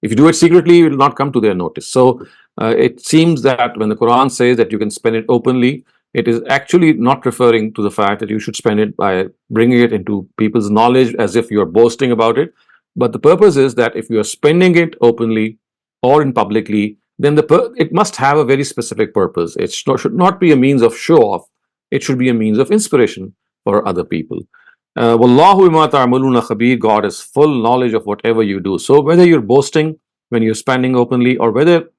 If you do it secretly, it will not come to their notice. So it seems that when the Quran says that you can spend it openly, it is actually not referring to the fact that you should spend it by bringing it into people's knowledge as if you're boasting about it. But the purpose is that if you are spending it openly or in publicly, then it must have a very specific purpose. It should not be a means of show off. It should be a means of inspiration for other people. Wallahu bima ta'maluna khabir. God has full knowledge of whatever you do. So whether you're boasting when you're spending openly, or whether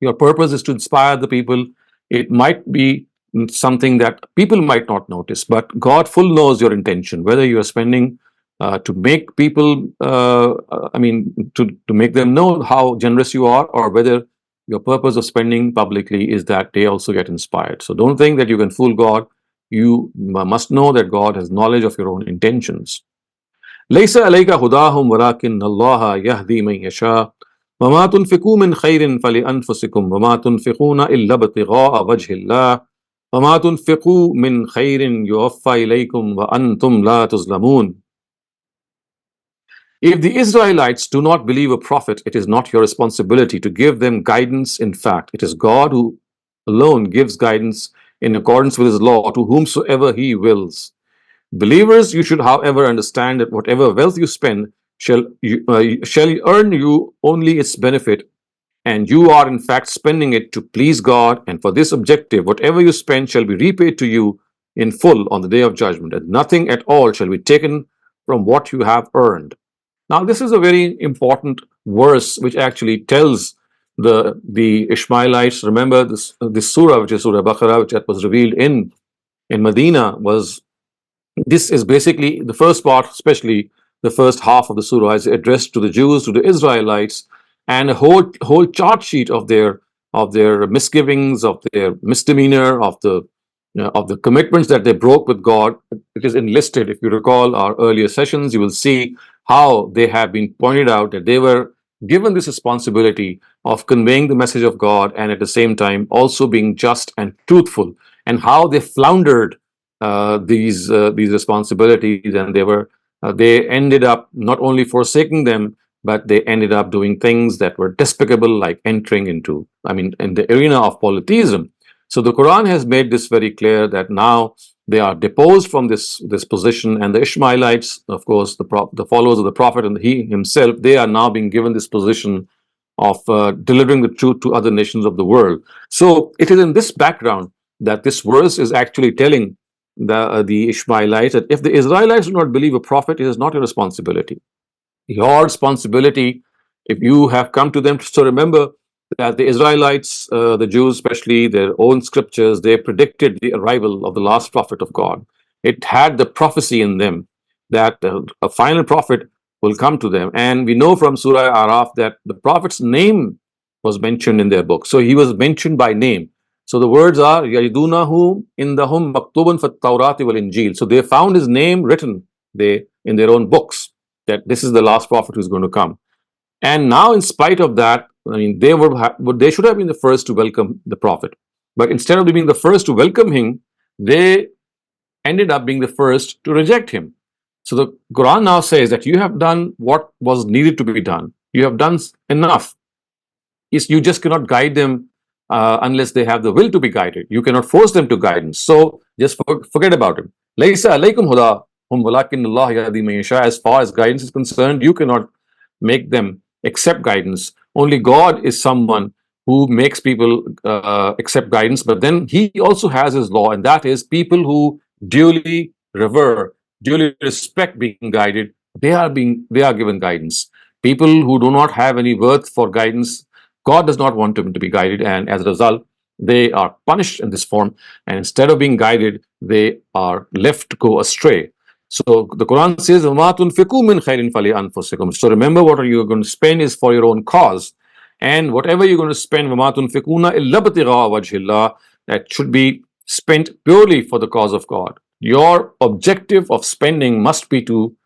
your purpose is to inspire the people, it might be something that people might not notice, but God full knows your intention, whether you are spending to make people, to make them know how generous you are, or whether your purpose of spending publicly is that they also get inspired. So don't think that you can fool God. You must know that God has knowledge of your own intentions. لَيْسَ عَلَيْكَ هُدَاهُمْ وَلَكِنَّ اللَّهَ يَهْدِي مَن يَشَاءُ وَمَا تُنْفِقُوا مِنْ خَيْرٍ فَلِأَنفُسِكُمْ وَمَا تُنْفِقُونَ إِلَّا ابْتِغَاءَ وَجْهِ اللَّهِ وَمَا تُنْفِقُوا مِنْ خَيْرٍ يُوَفَّى إِلَيْكُمْ وَأَنْتُمْ لَا تُظْلَمُونَ. If the Israelites do not believe a prophet, it is not your responsibility to give them guidance. In fact, it is God who alone gives guidance in accordance with his law to whomsoever he wills. Believers, you should, however, understand that whatever wealth you spend shall earn you only its benefit and you are in fact spending it to please God, and for this objective, whatever you spend shall be repaid to you in full on the day of judgment, and nothing at all shall be taken from what you have earned. Now, this is a very important verse which actually tells the Ishmaelites. Remember this surah, which is Surah Baqarah, which was revealed in Medina, was this is basically the first part, especially the first half of the surah, is addressed to the Jews, to the Israelites, and a whole chart sheet of their misgivings, of their misdemeanor, of the commitments that they broke with God. It is enlisted. If you recall our earlier sessions, you will see how they have been pointed out that they were given this responsibility of conveying the message of God and at the same time also being just and truthful, and how they floundered these responsibilities, and they ended up not only forsaking them, but they ended up doing things that were despicable, like entering into, in the arena of polytheism. So the Quran has made this very clear that now they are deposed from this position, and the Ishmaelites, of course, the followers of the Prophet and he himself, they are now being given this position of delivering the truth to other nations of the world. So it is in this background that this verse is actually telling the Ishmaelites that if the Israelites do not believe a prophet, it is not your responsibility. Your responsibility, if you have come to them. So remember that the Israelites, the Jews especially, their own scriptures, they predicted the arrival of the last prophet of God. It had the prophecy in them that a final prophet will come to them. And we know from Surah Araf that the prophet's name was mentioned in their book. So he was mentioned by name. So the words are Yajidunahu indahum maktubun fat Tawrati wal Injil. So they found his name written in their own books that this is the last prophet who's going to come. And now, in spite of that, they should have been the first to welcome the prophet. But instead of being the first to welcome him, they ended up being the first to reject him. So the Quran now says that you have done what was needed to be done. You have done enough. You just cannot guide them unless they have the will to be guided. You cannot force them to guidance. So just forget about it. Laysa alaykum huda hum walakin Allah yahdi man yasha. As far as guidance is concerned, you cannot make them accept guidance. Only God is someone who makes people accept guidance, but then he also has his law, and that is people who duly revere, duly respect being guided, they are given guidance. People who do not have any worth for guidance, God does not want them to be guided, and as a result, they are punished in this form, and instead of being guided, they are left to go astray. So the Quran says, وَمَا تُنْفِقُوا مِنْ خَيْرٍ فَلِأَنفُسِكُمْ. So remember, what you're going to spend is for your own cause. And whatever you're going to spend, وَمَا تُنْفِقُونَ إِلَّا ابْتِغَاءَ وَجْهِ اللَّهِ, that should be spent purely for the cause of God. Your objective of spending must be to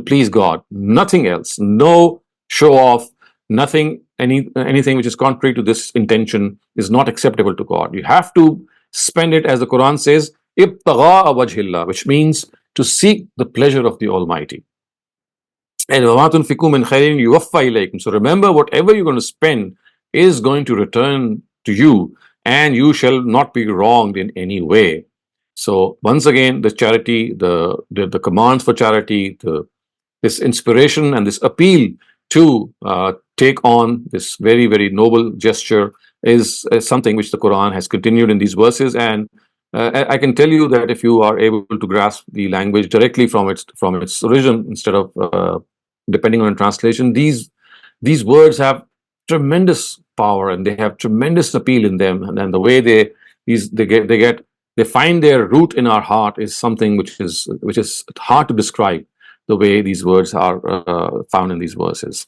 please God, nothing else. No show off, anything which is contrary to this intention is not acceptable to God. You have to spend it, as the Quran says, ابْتِغَاءَ وَجْهِ اللَّهِ, which means to seek the pleasure of the Almighty. And وَمَا تُنْفِقُوا مِنْ خَيْرٍ يُوَفَّى إِلَيْكُمْ. So remember, whatever you're going to spend is going to return to you, and you shall not be wronged in any way. So once again, the charity, the commands for charity, this inspiration and this appeal to take on this very, very noble gesture is something which the Quran has continued in these verses. And I can tell you that if you are able to grasp the language directly from its origin, instead of depending on translation, these words have tremendous power, and they have tremendous appeal in them. And the way they find their root in our heart is something which is hard to describe, the way these words are found in these verses.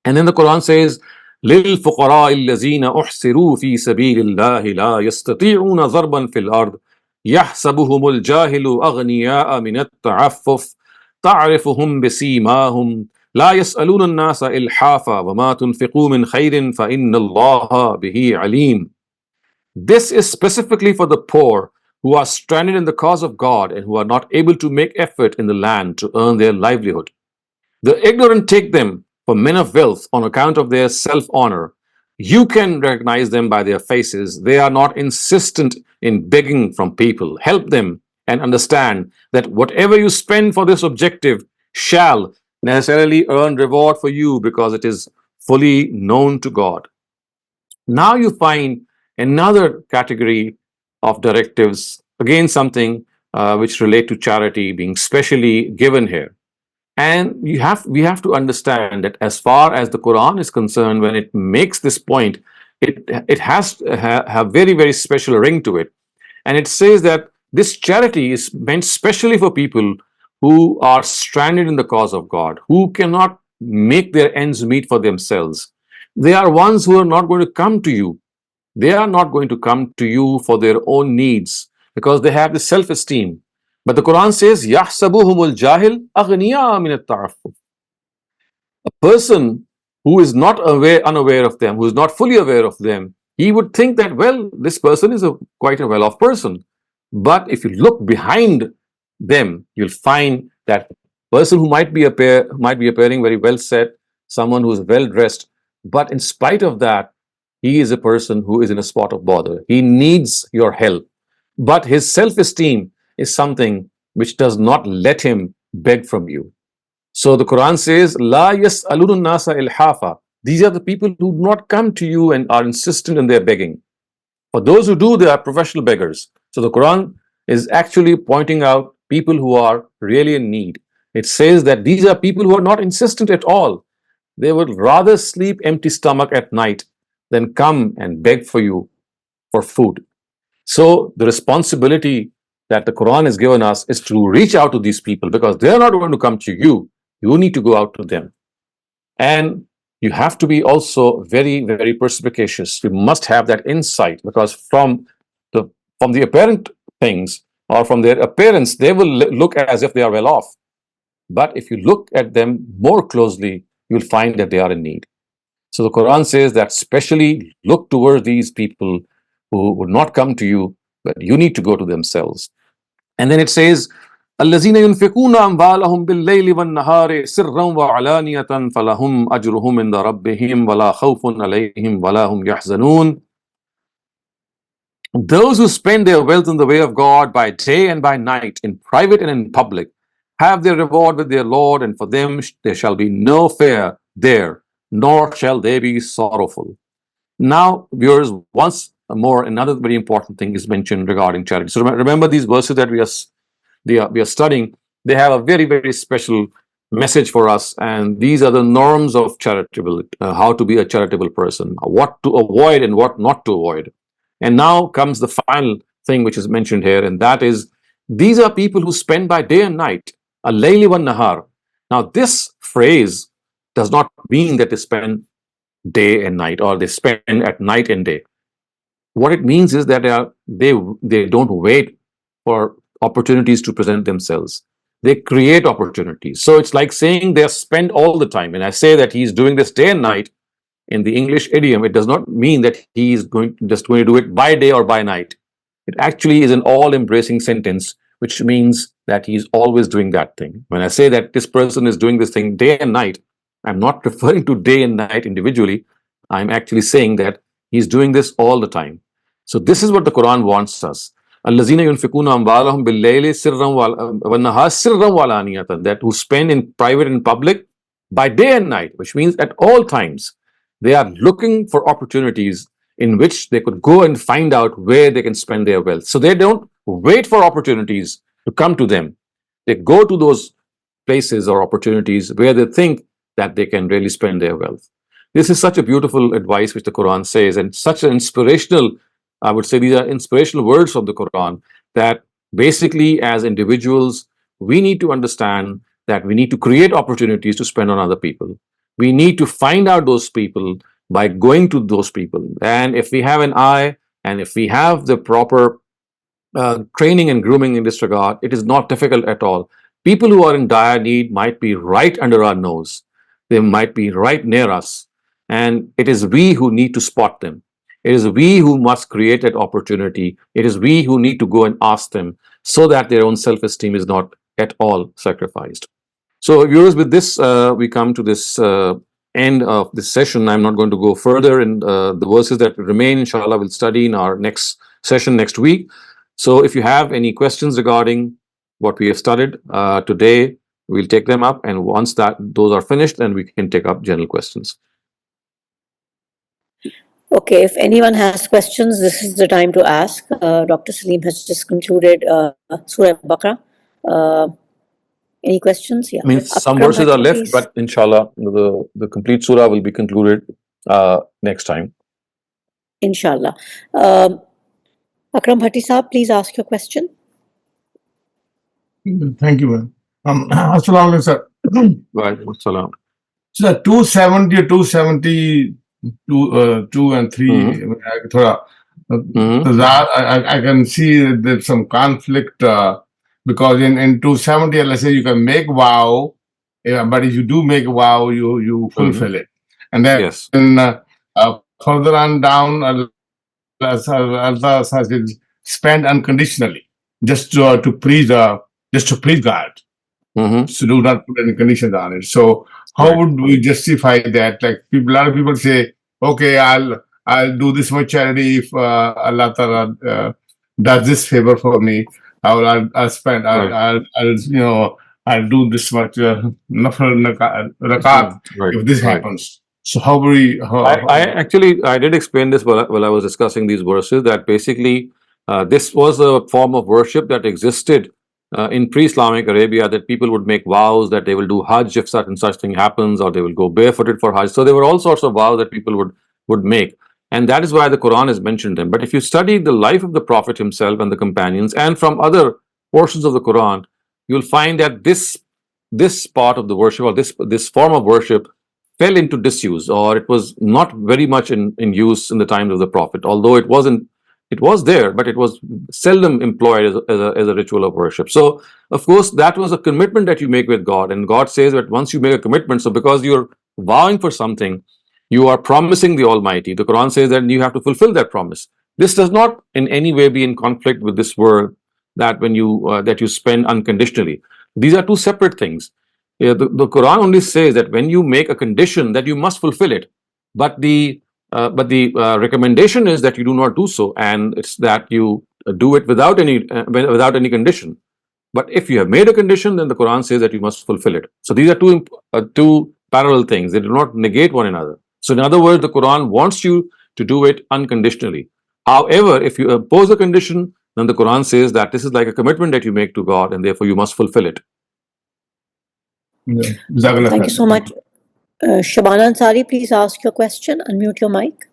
And then the Quran says, لِلْفُقَرَاءِ الَّذِينَ أُحْصِرُوا فِي سَبِيلِ اللَّهِ لَا يَسْتَطِيعُونَ ضَرْبًا فِي الْأَرْضِ يَحْسَبُهُمُ الْجَاهِلُ أَغْنِيَاءَ مِنَ التَّعَفُّفِ تَعْرِفُهُمْ بِسِيمَاهُمْ لَا يَسْأَلُونَ النَّاسَ إِلْحَافًا وَمَا تُنْفِقُوا مِنْ خَيْرٍ فَإِنَّ اللَّهَ بِهِ عَلِيمٌ. This is specifically for the poor who are stranded in the cause of God and who are not able to make effort in the land to earn their livelihood. The ignorant take them for men of wealth on account of their self-honor. You can recognize them by their faces. They are not insistent in begging from people. Help them and understand that whatever you spend for this objective shall necessarily earn reward for you, because it is fully known to God. Now you find another category of directives, again something which relate to charity being specially given here. And we have to understand that as far as the Quran is concerned, when it makes this point, it has to have very, very special ring to it. And it says that this charity is meant specially for people who are stranded in the cause of God, who cannot make their ends meet for themselves. They are ones who are not going to come to you. They are not going to come to you for their own needs because they have the self-esteem. But the Quran says, يَحْسَبُهُمُ الْجَاهِلُ أَغْنِيَاءَ مِنَ التَّعَفُّفِ. A person who is not unaware of them, who is not fully aware of them, he would think that, well, this person is quite a well-off person. But if you look behind them, you'll find that person who might be appearing very well set, someone who is well dressed, but in spite of that, he is a person who is in a spot of bother. He needs your help, but his self-esteem is something which does not let him beg from you. So the Quran says, La yas'alun nasa ilhafa. These are the people who do not come to you and are insistent in their begging. For those who do, they are professional beggars. So the Quran is actually pointing out people who are really in need. It says that these are people who are not insistent at all. They would rather sleep empty stomach at night than come and beg for you for food. So the responsibility that the Quran has given us is to reach out to these people because they are not going to come to you. You need to go out to them. And you have to be also very, very perspicacious. You must have that insight because the from the apparent things or from their appearance, they will look as if they are well off. But if you look at them more closely, you'll find that they are in need. So the Quran says that specially look towards these people who would not come to you, but you need to go to themselves. And then it says, الذين ينفقون أموالهم بالليل والنهار سرا وعلانية فلهم أجرهم عند ربهم ولا خوف عليهم ولا هم يحزنون. Those who spend their wealth in the way of God by day and by night, in private and in public, have their reward with their Lord, and for them there shall be no fear there, nor shall they be sorrowful. Now, viewers, once more, another very important thing is mentioned regarding charity. So remember these verses that we are studying, they have a very, very special message for us. And these are the norms of charitable, how to be a charitable person, what to avoid and what not to avoid. And now comes the final thing which is mentioned here, and that is these are people who spend by day and night, al-layli wa nahar. Now, this phrase does not mean that they spend day and night or they spend at night and day. What it means is that they don't wait for opportunities to present themselves. They create opportunities. So it's like saying they spend all the time. And I say that he's doing this day and night in the English idiom, it does not mean that he is going to do it by day or by night. It actually is an all-embracing sentence, which means that he's always doing that thing. When I say that this person is doing this thing day and night, I'm not referring to day and night individually. I'm actually saying that he's doing this all the time. So this is what the Quran wants us. الَّذِينَ يُنْفِقُونَ أَمْوَالَهُمْ بِاللَّيْلِ سِرًّا وَالنَّهَارِ سِرًّا وَعَلَانِيَةً, that who spend in private and public by day and night, which means at all times. They are looking for opportunities in which they could go and find out where they can spend their wealth. So they don't wait for opportunities to come to them. They go to those places or opportunities where they think that they can really spend their wealth. This is such a beautiful advice which the Quran says, and such an inspirational, I would say these are inspirational words from the Quran, that basically as individuals, we need to understand that we need to create opportunities to spend on other people. We need to find out those people by going to those people. And if we have an eye and if we have the proper training and grooming in this regard, it is not difficult at all. People who are in dire need might be right under our nose. They might be right near us. And it is we who need to spot them. It is we who must create that opportunity. It is we who need to go and ask them so that their own self-esteem is not at all sacrificed. So, viewers, with this, we come to this end of this session. I'm not going to go further in the verses that remain. Inshallah, we'll study in our next session next week. So, if you have any questions regarding what we have studied today, we'll take them up. And once those are finished, then we can take up general questions. Okay, if anyone has questions, this is the time to ask. Dr. Saleem has just concluded Surah Baqarah. Uh, any questions? Yeah. I mean, some Akram verses are Bhatti, left, please. but inshallah, the complete surah will be concluded next time. Inshallah. Akram Bhatti Saab, please ask your question. Thank you, ma'am. Assalamu alaikum, sir. Right. Salam. So 270 or 272 2 and 3, थोड़ा, I can see that there's some conflict because in 270, let's say you can make vow, but if you do make a vow, you fulfill it. And then Yes. further on down, Allah says spend unconditionally, just to please God. So do not put any conditions on it. So how Right. would we justify that? Like a lot of people say, okay, I'll do this much charity if Allah Ta'ala does this favor for me. I'll spend. Right. I'll do this much nafal rakat Right. if this Right. happens. So how will we? I did explain this while I was discussing these verses, that basically this was a form of worship that existed in pre-Islamic Arabia, that people would make vows that they will do Hajj if such and such thing happens, or they will go barefooted for Hajj. So there were all sorts of vows that people would make, and that is why the Quran has mentioned them. But if you study the life of the Prophet himself and the companions, and from other portions of the Quran, you'll find that this part of the worship, or this form of worship, fell into disuse, or it was not very much in use in the times of the Prophet, although it was there, but it was seldom employed as a ritual of worship. So of course that was a commitment that you make with God, and God says that once you make a commitment, so because you're vowing for something, you are promising the Almighty. The Quran says that you have to fulfill that promise. This does not in any way be in conflict with this word that when you spend unconditionally. These are two separate things. Yeah, the Quran only says that when you make a condition, that you must fulfill it, but the recommendation is that you do not do so, and it's that you do it without any condition. But if you have made a condition, then the Quran says that you must fulfill it. So these are two parallel things. They do not negate one another. So in other words, the Quran wants you to do it unconditionally. However, if you impose a condition, then the Quran says that this is like a commitment that you make to God, and therefore you must fulfill it. Thank you so much. Shabana Ansari, please ask your question. Unmute your mic.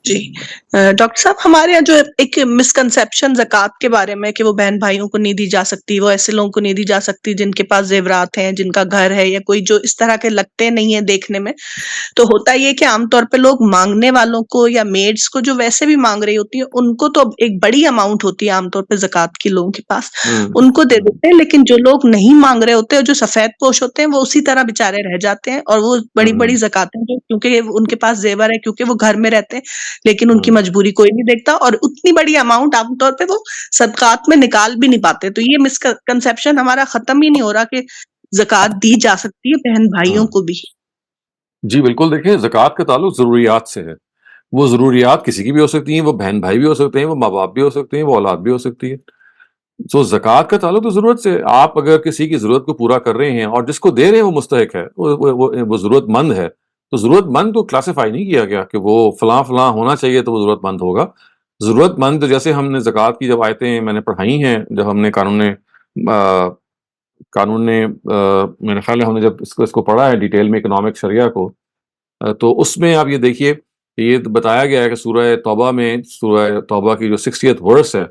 जी doctor साहब, हमारे यहाँ जो एक misconception ज़कात के बारे में कि वो बहन भाइयों को नहीं दी जा सकती, वो ऐसे लोगों को नहीं दी जा सकती जिनके पास ज़ेवरात हैं, जिनका घर है, या कोई जो इस तरह के लगते नहीं है देखने में। तो होता ये कि आमतौर पे लोग मांगने वालों को या मेड्स को जो वैसे भी मांग रही होती है, उनको तो एक बड़ी अमाउंट होती है आमतौर पे ज़कात की लोगों के पास, उनको दे देते हैं। लेकिन जो लोग नहीं मांग रहे होते, जो सफेद पोश होते हैं, वो उसी तरह बेचारे रह जाते हैं, और वो बड़ी-बड़ी ज़कातें जो क्योंकि उनके पास ज़ेवर है, क्योंकि वो घर में रहते हैं, लेकिन उनकी मजबूरी कोई नहीं देखता, और उतनी बड़ी अमाउंट आमतौर पे वो सदकात में निकाल भी नहीं पाते। तो ये मिसकंसेप्शन हमारा खत्म ही नहीं हो रहा कि ज़कात दी जा सकती है बहन भाइयों को भी। जी बिल्कुल, देखिए ज़कात का ताल्लुक ज़रूरियात से है। वो ज़रूरियात किसी की भी हो सकती हैं, वो बहन भाई भी हो सकते हैं, वो माँ बाप भी हो सकते हैं, वो औलाद भी हो सकती है। तो ज़कात का ताल्लुक तो ज़रूरत से। आप अगर किसी की ज़रूरत को पूरा कर रहे हैं और जिसको दे रहे हैं वो मुस्तहिक है, वो ज़रूरतमंद है, तो ज़रूरतमंद को क्लासिफाई नहीं किया गया कि वो फलां होना चाहिए तो वो ज़रूरतमंद होगा। ज़रूरतमंद, जैसे हमने ज़कात की जब आयतें मैंने पढ़ाई हैं, जब हमने मेरे ख्याल है हमने जब इसको पढ़ा है डिटेल में, इकोनॉमिक शरिया को, तो उसमें आप ये देखिए ये बताया गया है कि सूरह तौबा की जो 60th वर्स है,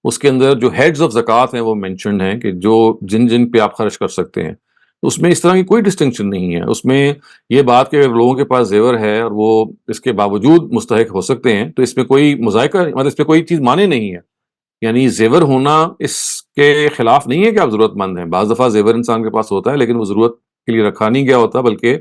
उसके अंदर जो हेड्स ऑफ ज़कात हैं वो मेंशन्ड हैं कि जो जिन पे आप खर्च कर सकते हैं। उसमें इस तरह की कोई डिस्टिंक्शन नहीं है। उसमें ये बात कि लोगों के पास ज़ेवर है और वो इसके बावजूद मुस्तहिक हो सकते हैं, तो इसमें कोई मुज़ायका, मतलब इसमें कोई चीज़ माने नहीं है। यानी ज़ेवर होना इसके खिलाफ नहीं है कि आप ज़रूरतमंद हैं। बाज़ दफ़ा ज़ेवर इंसान के पास होता है, लेकिन वो ज़रूरत के लिए रखा नहीं गया होता, बल्कि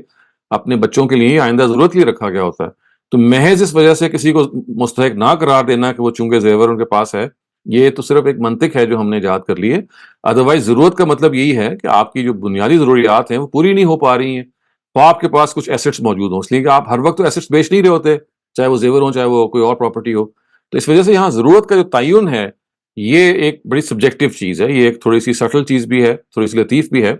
अपने बच्चों के लिए ही आइंदा ज़रूरत के लिए रखा गया होता है। तो महज इस वजह से किसी को मुस्तहिक ना करार देना कि वो चूंकि ज़ेवर उनके पास है, ये तो सिर्फ एक मंतिक है जो हमने ईजाद कर ली है। अदरवाइज ज़रूरत का मतलब यही है कि आपकी जो बुनियादी ज़रूरियात हैं वो पूरी नहीं हो पा रही हैं, तो आपके पास कुछ एसेट्स मौजूद हों, इसलिए कि आप हर वक्त तो एसेट्स बेच नहीं रहे होते, चाहे वो ज़ेवर हो, चाहे वो कोई और प्रॉपर्टी हो। तो इस वजह से यहाँ ज़रूरत का जो तयन है, ये एक बड़ी सब्जेक्टिव चीज़ है, ये एक थोड़ी सी सटल चीज़ भी है, थोड़ी सी लतीफ़ भी है,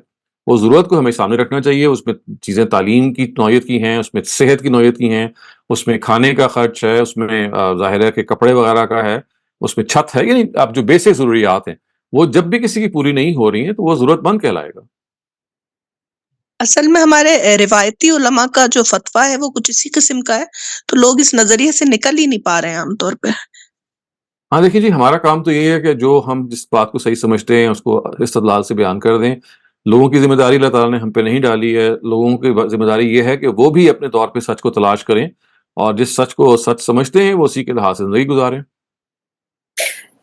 وہ ضرورت کو ہمیں سامنے رکھنا چاہیے. اس میں چیزیں تعلیم کی نوعیت کی ہیں, اس میں صحت کی نوعیت کی ہیں, اس میں کھانے کا خرچ ہے, اس میں ظاہر ہے کہ کپڑے وغیرہ کا ہے, اس میں چھت ہے. یعنی اب جو بیسک ضروریات ہیں وہ جب بھی کسی کی پوری نہیں ہو رہی ہیں تو وہ ضرورت مند کہلائے گا. اصل میں ہمارے روایتی علماء کا جو فتویٰ ہے وہ کچھ اسی قسم کا ہے، تو لوگ اس نظریے سے نکل ہی نہیں پا رہے ہیں عام طور پہ. ہاں دیکھیے جی، ہمارا کام تو یہ ہے کہ جو ہم جس بات کو صحیح سمجھتے ہیں اس کو استدلال سے بیان کر دیں. لوگوں کی ذمہ داری اللہ تعالیٰ نے ہم پہ نہیں ڈالی ہے. لوگوں کی ذمہ داری یہ ہے کہ وہ بھی اپنے طور پہ سچ کو تلاش کریں اور جس سچ کو سچ سمجھتے ہیں وہ اسی کے لحاظ سے زندگی گزاریں.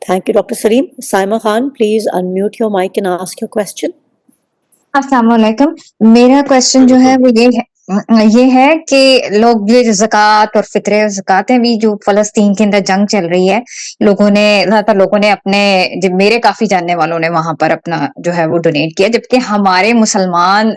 Thank you, Dr. Saleem. Saima Khan, please unmute your mic and ask your question. السلام علیکم. میرا کوشچن جو ہے وہ یہ ہے کہ لوگ یہ جو زکوٰۃ اور فطرے اور زکوٰۃ ہیں، بھی جو فلسطین کے اندر جنگ چل رہی ہے، لوگوں نے اپنے میرے کافی جاننے والوں نے وہاں پر اپنا جو ہے وہ ڈونیٹ کیا، جبکہ ہمارے مسلمان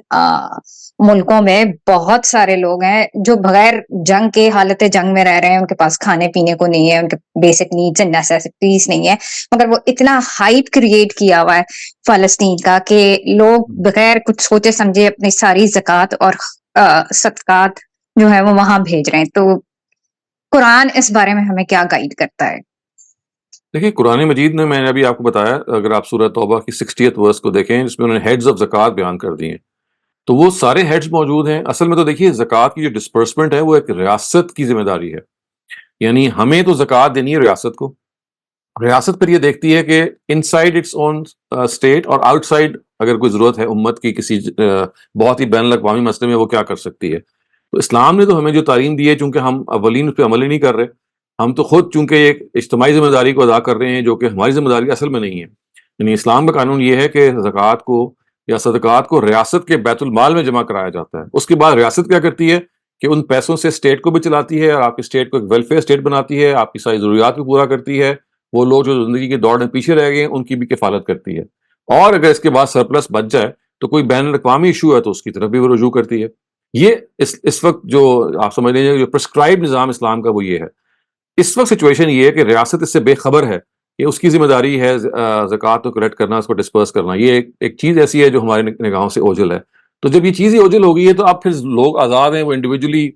ملکوں میں بہت سارے لوگ ہیں جو بغیر جنگ کے حالت جنگ میں رہ رہے ہیں، ان کے پاس کھانے پینے کو نہیں ہے، ان کے بیسک نیڈس اینڈ نیسیسٹیز نہیں ہے، مگر وہ اتنا ہائپ کریٹ کیا ہوا ہے فلسطین کا کہ لوگ بغیر کچھ سوچے سمجھے اپنی ساری زکوٰۃ اور صدقات جو ہے وہ وہاں بھیج رہے ہیں. تو قرآن اس بارے میں ہمیں کیا گائیڈ کرتا ہے؟ دیکھیے قرآن مجید میں نے ابھی آپ کو بتایا، اگر آپ سورہ توبہ کی 60th ورس کو دیکھیں جس میں انہوں نے ہیڈز آف زکوٰۃ بیان کر دی ہیں، تو وہ سارے ہیڈز موجود ہیں. اصل میں تو دیکھیے زکوٰۃ کی جو ڈسپرسمنٹ ہے وہ ایک ریاست کی ذمہ داری ہے. یعنی ہمیں تو زکوٰۃ دینی ہے ریاست کو. ریاست پھر یہ دیکھتی ہے کہ ان سائڈ اٹس اون اسٹیٹ اور آؤٹ سائڈ اگر کوئی ضرورت ہے امت کی کسی بہت ہی بین الاقوامی مسئلے میں وہ کیا کر سکتی ہے. تو اسلام نے تو ہمیں جو تعلیم دی ہے، چونکہ ہم اولین اس پہ عمل ہی نہیں کر رہے، ہم تو خود چونکہ ایک اجتماعی ذمہ داری کو ادا کر رہے ہیں جو کہ ہماری ذمہ داری اصل میں نہیں ہے. یعنی اسلام کا قانون یہ ہے کہ زکوٰۃ کو یا صدقات کو ریاست کے بیت المال میں جمع کرایا جاتا ہے. اس کے بعد ریاست کیا کرتی ہے کہ ان پیسوں سے اسٹیٹ کو بھی چلاتی ہے اور آپ کی اسٹیٹ کو ایک ویلفیئر اسٹیٹ بناتی ہے، آپ کی ساری ضروریات کو پورا کرتی ہے. وہ لوگ جو زندگی کی دوڑ میں پیچھے رہ گئے ہیں ان کی بھی کفالت کرتی ہے. اور اگر اس کے بعد سرپلس بچ جائے تو کوئی بین الاقوامی ایشو ہے تو اس کی طرف بھی وہ رجوع کرتی ہے. یہ اس وقت جو آپ سمجھ لیجیے جو پرسکرائب نظام اسلام کا وہ یہ ہے. اس وقت سچویشن یہ ہے کہ ریاست اس سے بے خبر ہے کہ اس کی ذمہ داری ہے زکوٰۃ کو کلیکٹ کرنا، اس کو ڈسپرس کرنا. یہ ایک چیز ایسی ہے جو ہمارے نگاہوں سے اوجھل ہے. تو جب یہ چیز ہی اوجھل ہو گئی ہے تو اب پھر لوگ آزاد ہیں، وہ انڈیویجولی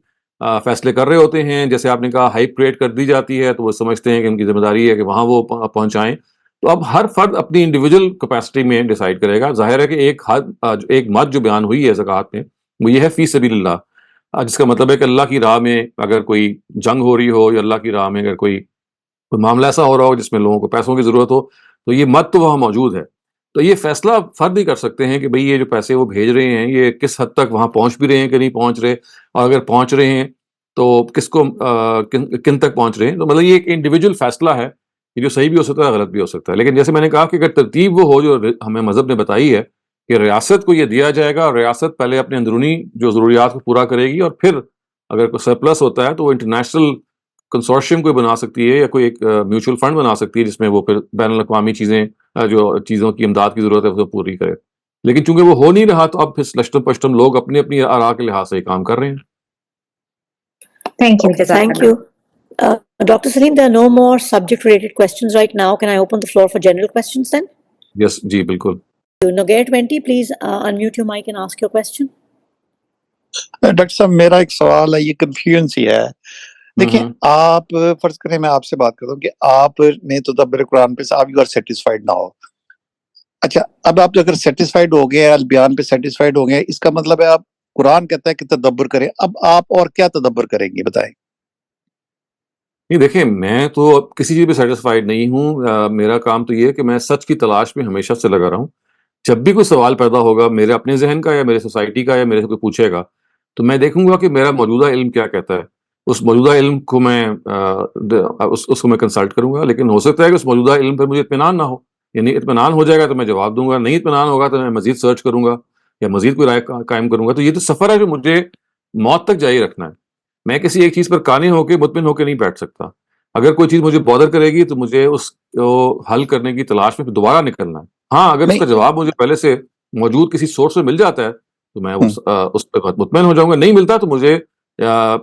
فیصلے کر رہے ہوتے ہیں. جیسے آپ نے کہا ہائپ کریٹ کر دی جاتی ہے تو وہ سمجھتے ہیں کہ ان کی ذمہ داری ہے کہ وہاں وہ پہنچائیں. تو اب ہر فرد اپنی انڈیویجول کیپیسٹی میں ڈیسائیڈ کرے گا. ظاہر ہے کہ ایک مت جو بیان ہوئی ہے زکوٰۃ میں وہ یہ ہے فی سبیل اللہ، جس کا مطلب ہے کہ اللہ کی راہ میں اگر کوئی جنگ ہو رہی ہو یا اللہ کی راہ میں اگر کوئی معاملہ ایسا ہو رہا ہو جس میں لوگوں کو پیسوں کی ضرورت ہو تو یہ مت تو وہاں موجود ہے. تو یہ فیصلہ فرد ہی کر سکتے ہیں کہ بھئی یہ جو پیسے وہ بھیج رہے ہیں یہ کس حد تک وہاں پہنچ بھی رہے ہیں کہ نہیں پہنچ رہے، اور اگر پہنچ رہے ہیں تو کس کو کن تک پہنچ رہے ہیں. تو مطلب یہ ایک انڈیویجول فیصلہ ہے کہ جو صحیح بھی ہو سکتا ہے غلط بھی ہو سکتا ہے. لیکن جیسے میں نے کہا کہ اگر ترتیب وہ ہو جو ہمیں مذہب نے بتائی ہے کہ ریاست کو یہ دیا جائے گا اور ریاست پہلے اپنے اندرونی جو ضروریات کو پورا کرے گی اور پھر اگر کوئی سرپلس ہوتا ہے تو وہ انٹرنیشنل کنسورشیم کوئی بنا سکتی ہے یا کوئی ایک میوچل فنڈ بنا سکتی ہے جس میں وہ پھر بین الاقوامی چیزوں کی امداد کی ضرورت ہے وہ پوری کرے. لیکن چونکہ وہ ہو نہیں رہا تو اب پھر لشٹم پشٹم لوگ اپنی اپنی آراء کے لحاظ سے یہ کام کر رہے ہیں. Thank you. Thank you. Dr. Saleem, there are no more subject-related questions right now. Can I open the floor for general questions then? یس جی بالکل. Nogair 20, please unmute your mic and ask your question. Doctor صاحب میرا ایک سوال ہے، یہ confusion سی ہے. دیکھیں آپ فرض کریں میں آپ سے بات کرتا ہوں کہ آپ نے تدبر قرآن پہ آپ یو آر سیٹسفائیڈ نہ ہو. اچھا اب آپ اگر سیٹسفائیڈ ہو گئے البیان پہ سیٹسفائیڈ ہو گئے، اس کا مطلب ہے آپ قرآن کہتا ہے کہ تدبر کریں، اب آپ اور کیا تدبر کریں گے بتائیں. نہیں دیکھیں میں تو اب کسی چیز پہ سیٹسفائیڈ نہیں ہوں. میرا کام تو یہ ہے کہ میں سچ کی تلاش میں ہمیشہ سے لگا رہا ہوں. جب بھی کوئی سوال پیدا ہوگا میرے اپنے ذہن کا یا میرے سوسائٹی کا یا میرے سے کوئی پوچھے گا تو میں دیکھوں گا کہ میرا موجودہ علم کیا کہتا ہے. اس موجودہ علم کو اس کو میں کنسلٹ کروں گا. لیکن ہو سکتا ہے کہ اس موجودہ علم پر مجھے اطمینان نہ ہو. یعنی اطمینان ہو جائے گا تو میں جواب دوں گا، نہیں اطمینان ہوگا تو میں مزید سرچ کروں گا یا مزید کوئی رائے قائم کروں گا. تو یہ تو سفر ہے جو مجھے موت تک جاری رکھنا ہے. میں کسی ایک چیز پر قانع ہو کے مطمئن ہو کے نہیں بیٹھ سکتا. اگر کوئی چیز مجھے بادر کرے گی تو مجھے اس کو حل کرنے کی تلاش میں دوبارہ نکلنا ہے. ہاں اگر اس کا جواب مجھے پہلے سے موجود کسی سورس سے مل جاتا ہے تو میں اس پہ مطمئن ہو جاؤں گا. نہیں ملتا تو مجھے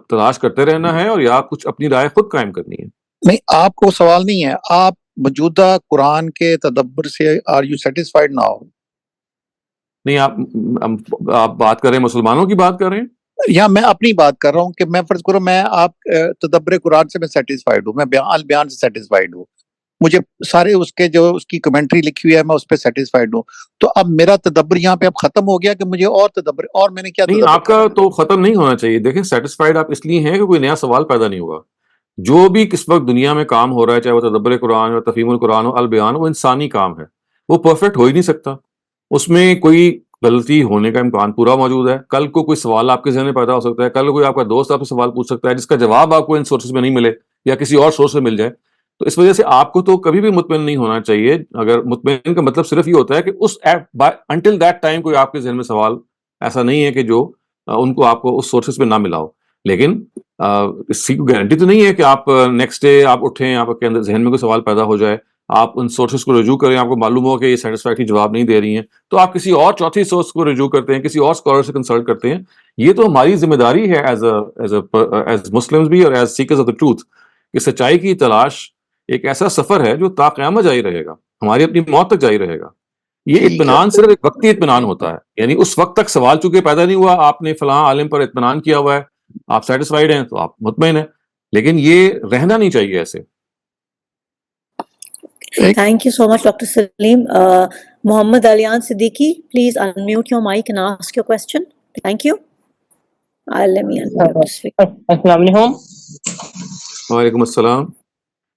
تلاش کرتے رہنا ہے اور یا کچھ اپنی رائے خود قائم کرنی ہے. نہیں آپ کو سوال نہیں ہے، آپ موجودہ قرآن کے تدبر سے آر یو سیٹسفائیڈ نہ ہو؟ نہیں آپ بات کر رہے ہیں مسلمانوں کی بات کر رہے ہیں؟ یہاں میں اپنی بات کر رہا ہوں کہ میں فرض کرو میں آپ تدبر قرآن سے میں سیٹسفائیڈ ہوں، میں بیان سے سیٹسفائیڈ ہوں، مجھے سارے اس کے جو اس کی کمنٹری لکھی ہوئی ہے میں اس پہ سیٹسفائیڈ ہوں، تو اب میرا تدبر یہاں پہ اب ختم ہو گیا کہ مجھے اور تدبر، اور میں نے کیا نہیں، تدبر آپ کا تو ختم نہیں ہونا چاہیے. دیکھیں سیٹسفائیڈ آپ اس لیے ہیں کہ کوئی نیا سوال پیدا نہیں ہوگا. جو بھی کس وقت دنیا میں کام ہو رہا ہے، چاہے وہ تدبر قرآن ہو، تفہیم القرآن ہو، البیان، وہ انسانی کام ہے، وہ پرفیکٹ ہو ہی نہیں سکتا. اس میں کوئی غلطی ہونے کا امکان پورا موجود ہے. کل کو کوئی سوال آپ کے ذہن میں پیدا ہو سکتا ہے، کل کوئی آپ کا دوست آپ سے سوال پوچھ سکتا ہے جس کا جواب آپ کو ان سورسز میں نہیں ملے یا کسی اور سورس سے مل جائے. تو اس وجہ سے آپ کو تو کبھی بھی مطمئن نہیں ہونا چاہیے. اگر مطمئن کا مطلب صرف یہ ہوتا ہے کہ اس انٹل دیٹ ٹائم کوئی آپ کے ذہن میں سوال ایسا نہیں ہے کہ جو ان کو آپ کو اس سورسز پہ نہ ملا ہو. لیکن اس کی گارنٹی تو نہیں ہے کہ آپ نیکسٹ ڈے آپ اٹھیں، آپ کے اندر ذہن میں کوئی سوال پیدا ہو جائے، آپ ان سورسز کو رجوع کریں، آپ کو معلوم ہو کہ یہ سیٹسفیکٹری جواب نہیں دے رہی ہیں، تو آپ کسی اور چوتھی سورس کو رجوع کرتے ہیں، کسی اور اسکالر سے کنسلٹ کرتے ہیں. یہ تو ہماری ذمہ داری ہے ایز مسلمز بھی اور as seekers of the truth کہ سچائی کی تلاش ایک ایسا سفر ہے جو تا قیامت جاری رہے گا، ہماری اپنی موت تک جاری رہے گا. یہ اطمینان صرف ایک وقتی اطمینان ہوتا ہے، یعنی اس وقت تک سوال چونکہ پیدا نہیں ہوا، آپ نے فلاں عالم پر اطمینان کیا ہوا ہے، آپ سیٹسفائیڈ ہیں تو آپ مطمئن ہیں، لیکن یہ رہنا نہیں چاہیے ایسے. Thank you so much, Dr. Saleem. Muhammad Alian Siddiqui, please unmute your mic and ask your question. Thank you. Let me unmute this. السلام علیکم. وعلیکم السلام.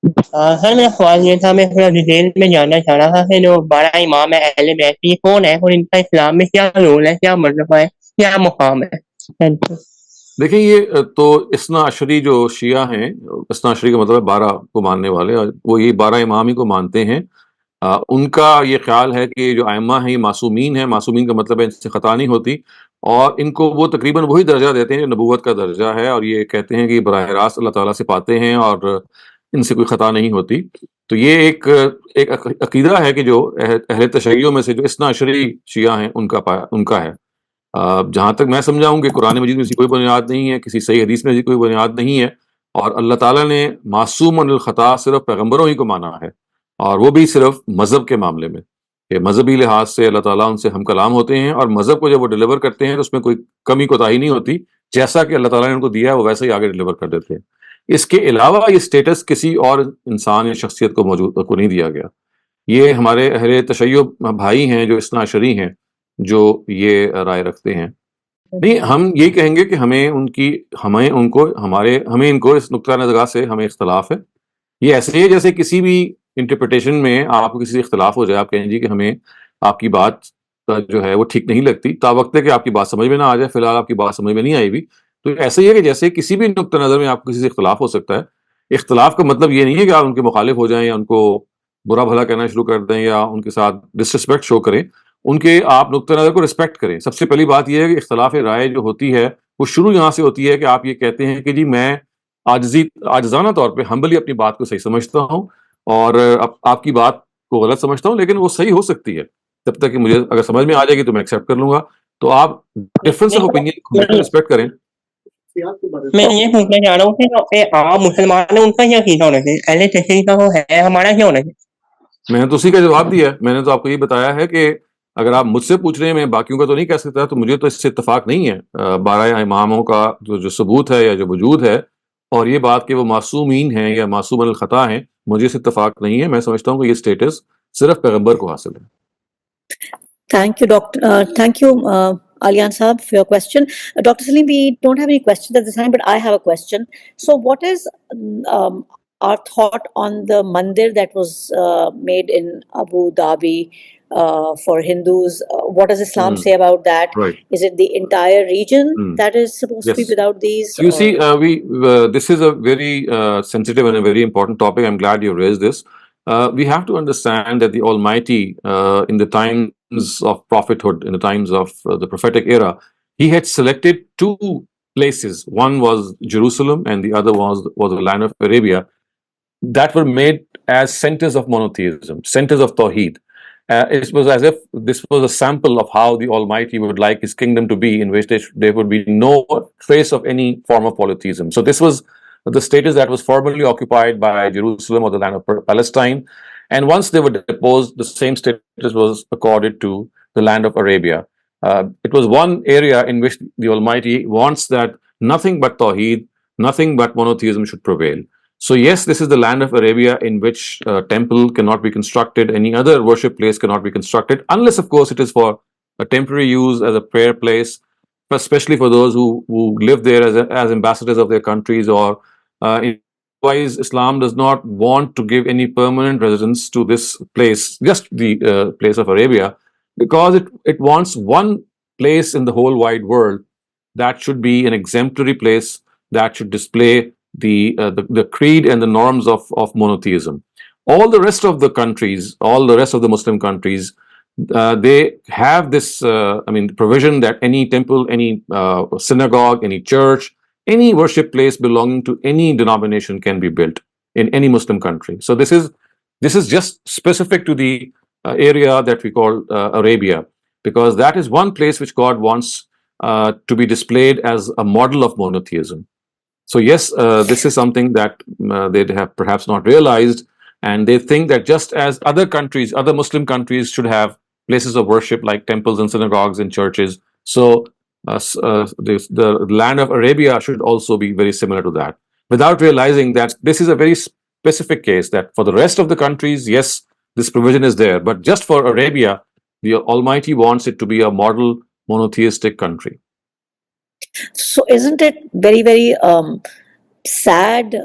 سر میرا سوال یہ تھا، میں تھوڑا ڈیٹیل میں جاننا چاہ رہا تھا کہ جو 12 امام اہل بیت یہ کون ہے اور ان کا اسلام میں کیا رول ہے، کیا مرتبہ ہے، کیا مقام ہے؟ دیکھیں یہ تو اثنا عشری جو شیعہ ہیں، اثنا عشری کا مطلب ہے 12 کو ماننے والے، اور وہ یہ 12 امام ہی کو مانتے ہیں. ان کا یہ خیال ہے کہ جو ائمہ ہیں یہ معصومین ہیں. معصومین کا مطلب ہے ان سے خطا نہیں ہوتی، اور ان کو وہ تقریباً وہی درجہ دیتے ہیں جو نبوت کا درجہ ہے، اور یہ کہتے ہیں کہ براہ راست اللہ تعالیٰ سے پاتے ہیں اور ان سے کوئی خطا نہیں ہوتی. تو یہ ایک عقیدہ ہے کہ جو اہل تشیع میں سے جو اثنا عشری شیعہ ہیں ان کا ہے. جہاں تک میں سمجھاؤں کہ قرآن مجید میں اس کی کوئی بنیاد نہیں ہے، کسی صحیح حدیث میں اس کی کوئی بنیاد نہیں ہے، اور اللہ تعالیٰ نے معصوم عن الخطا صرف پیغمبروں ہی کو مانا ہے، اور وہ بھی صرف مذہب کے معاملے میں، کہ مذہبی لحاظ سے اللہ تعالیٰ ان سے ہم کلام ہوتے ہیں، اور مذہب کو جب وہ ڈیلیور کرتے ہیں تو اس میں کوئی کمی کوتاہی نہیں ہوتی، جیسا کہ اللہ تعالیٰ نے ان کو دیا ہے وہ ویسے ہی آگے ڈیلیور کر دیتے ہیں. اس کے علاوہ یہ سٹیٹس کسی اور انسان یا شخصیت کو نہیں دیا گیا. یہ ہمارے اہل تشیع بھائی ہیں جو اثنا عشری ہیں جو یہ رائے رکھتے ہیں. نہیں، ہم یہ کہیں گے کہ ہمیں ان کو اس نقطہ نظر سے ہمیں اختلاف ہے. یہ ایسے ہی جیسے کسی بھی انٹرپریٹیشن میں آپ کو کسی سے اختلاف ہو جائے، آپ کہیں جی کہ ہمیں آپ کی بات جو ہے وہ ٹھیک نہیں لگتی، تا وقت ہے کہ آپ کی بات سمجھ میں نہ آ جائے، فی الحال آپ کی بات سمجھ میں نہیں آئی بھی. تو ایسے ہی ہے کہ جیسے کسی بھی نقطہ نظر میں آپ کو کسی سے اختلاف ہو سکتا ہے. اختلاف کا مطلب یہ نہیں ہے کہ آپ ان کے مخالف ہو جائیں یا ان کو برا بھلا کہنا شروع کر دیں یا ان کے ساتھ ڈسرسپیکٹ شو کریں. ان کے آپ نقطہ نظر کو رسپیکٹ کریں. سب سے پہلی بات یہ ہے کہ اختلاف رائے جو ہوتی ہے وہ شروع یہاں سے ہوتی ہے کہ آپ یہ کہتے ہیں کہ جی میں عاجزانہ طور پہ ہمبلی اپنی بات کو صحیح سمجھتا ہوں اور آپ کی بات کو غلط سمجھتا ہوں، لیکن وہ صحیح ہو سکتی ہے جب تک کہ مجھے اگر سمجھ میں آ جائے گی تو میں ایکسیپٹ کر لوں گا. تو آپ ڈفرینس آف اوپینین کو ہمیشہ رسپیکٹ کریں. میں یہ پوچھنا چاہ رہا ہوں کہ عام مسلمان ہیں ان کا کیا عقیدہ ہونا چاہیے، اہل تشیع کا وہ ہے، ہمارا کیا ہونا چاہیے؟ میں نے تو اسی کا جواب دیا ہے. میں نے تو آپ کو یہ بتایا ہے کہ اگر آپ مجھ سے پوچھ رہے ہیں، میں باقیوں کا تو نہیں کہہ سکتا، تو مجھے تو اس سے اتفاق نہیں ہے. 12 اماموں کا جو ثبوت ہے یا جو وجود ہے، اور یہ بات کہ وہ معصومین ہیں یا معصوم الخطا ہیں، مجھے اس سے اتفاق نہیں ہے. میں سمجھتا ہوں کہ یہ اسٹیٹس صرف پیغمبر کو حاصل ہے. Thank you, Doctor. Thank you, Alian Saab, for your question. Dr. Saleem, we don't have any questions at this time, but I have a question. So what is our thought on the mandir that was made in Abu Dhabi for Hindus? What does Islam say about that? Right. Is it the entire region that is supposed to be Yes. without these? You see, this is a very sensitive and a very important topic. I'm glad you raised this. We have to understand that the Almighty, in the times of prophethood, in the times of the prophetic era, He had selected 2 places. One was Jerusalem and the other was the land of Arabia, that were made as centers of monotheism, centers of Tawheed. It was as if this was a sample of how the Almighty would like His kingdom to be, in which there would be no trace of any form of polytheism. So this was the status that was formerly occupied by Jerusalem or the land of Palestine. And once they were deposed, the same status was accorded to the land of Arabia. It was one area in which the Almighty wants that nothing but Tawheed, nothing but monotheism should prevail. So yes, this is the land of Arabia in which a temple cannot be constructed, any other worship place cannot be constructed, unless of course it is for a temporary use as a prayer place, especially for those who live there as ambassadors of their countries, or otherwise Islam does not want to give any permanent residence to this place, just the place of Arabia, because it wants one place in the whole wide world that should be an exemplary place that should display the creed and the norms of monotheism. All the rest of the countries, all the rest of the Muslim countries, they have this, provision that any temple, any synagogue, any church, any worship place belonging to any denomination can be built in any Muslim country. So this is just specific to the area that we call Arabia, because that is one place which God wants to be displayed as a model of monotheism. So yes, this is something that they have perhaps not realized, and they think that just as other countries, other Muslim countries should have places of worship like temples and synagogues and churches, so the land of Arabia should also be very similar to that, without realizing that this is a very specific case, that for the rest of the countries, yes, this provision is there, but just for Arabia, the Almighty wants it to be a model monotheistic country. So isn't it very, very sad?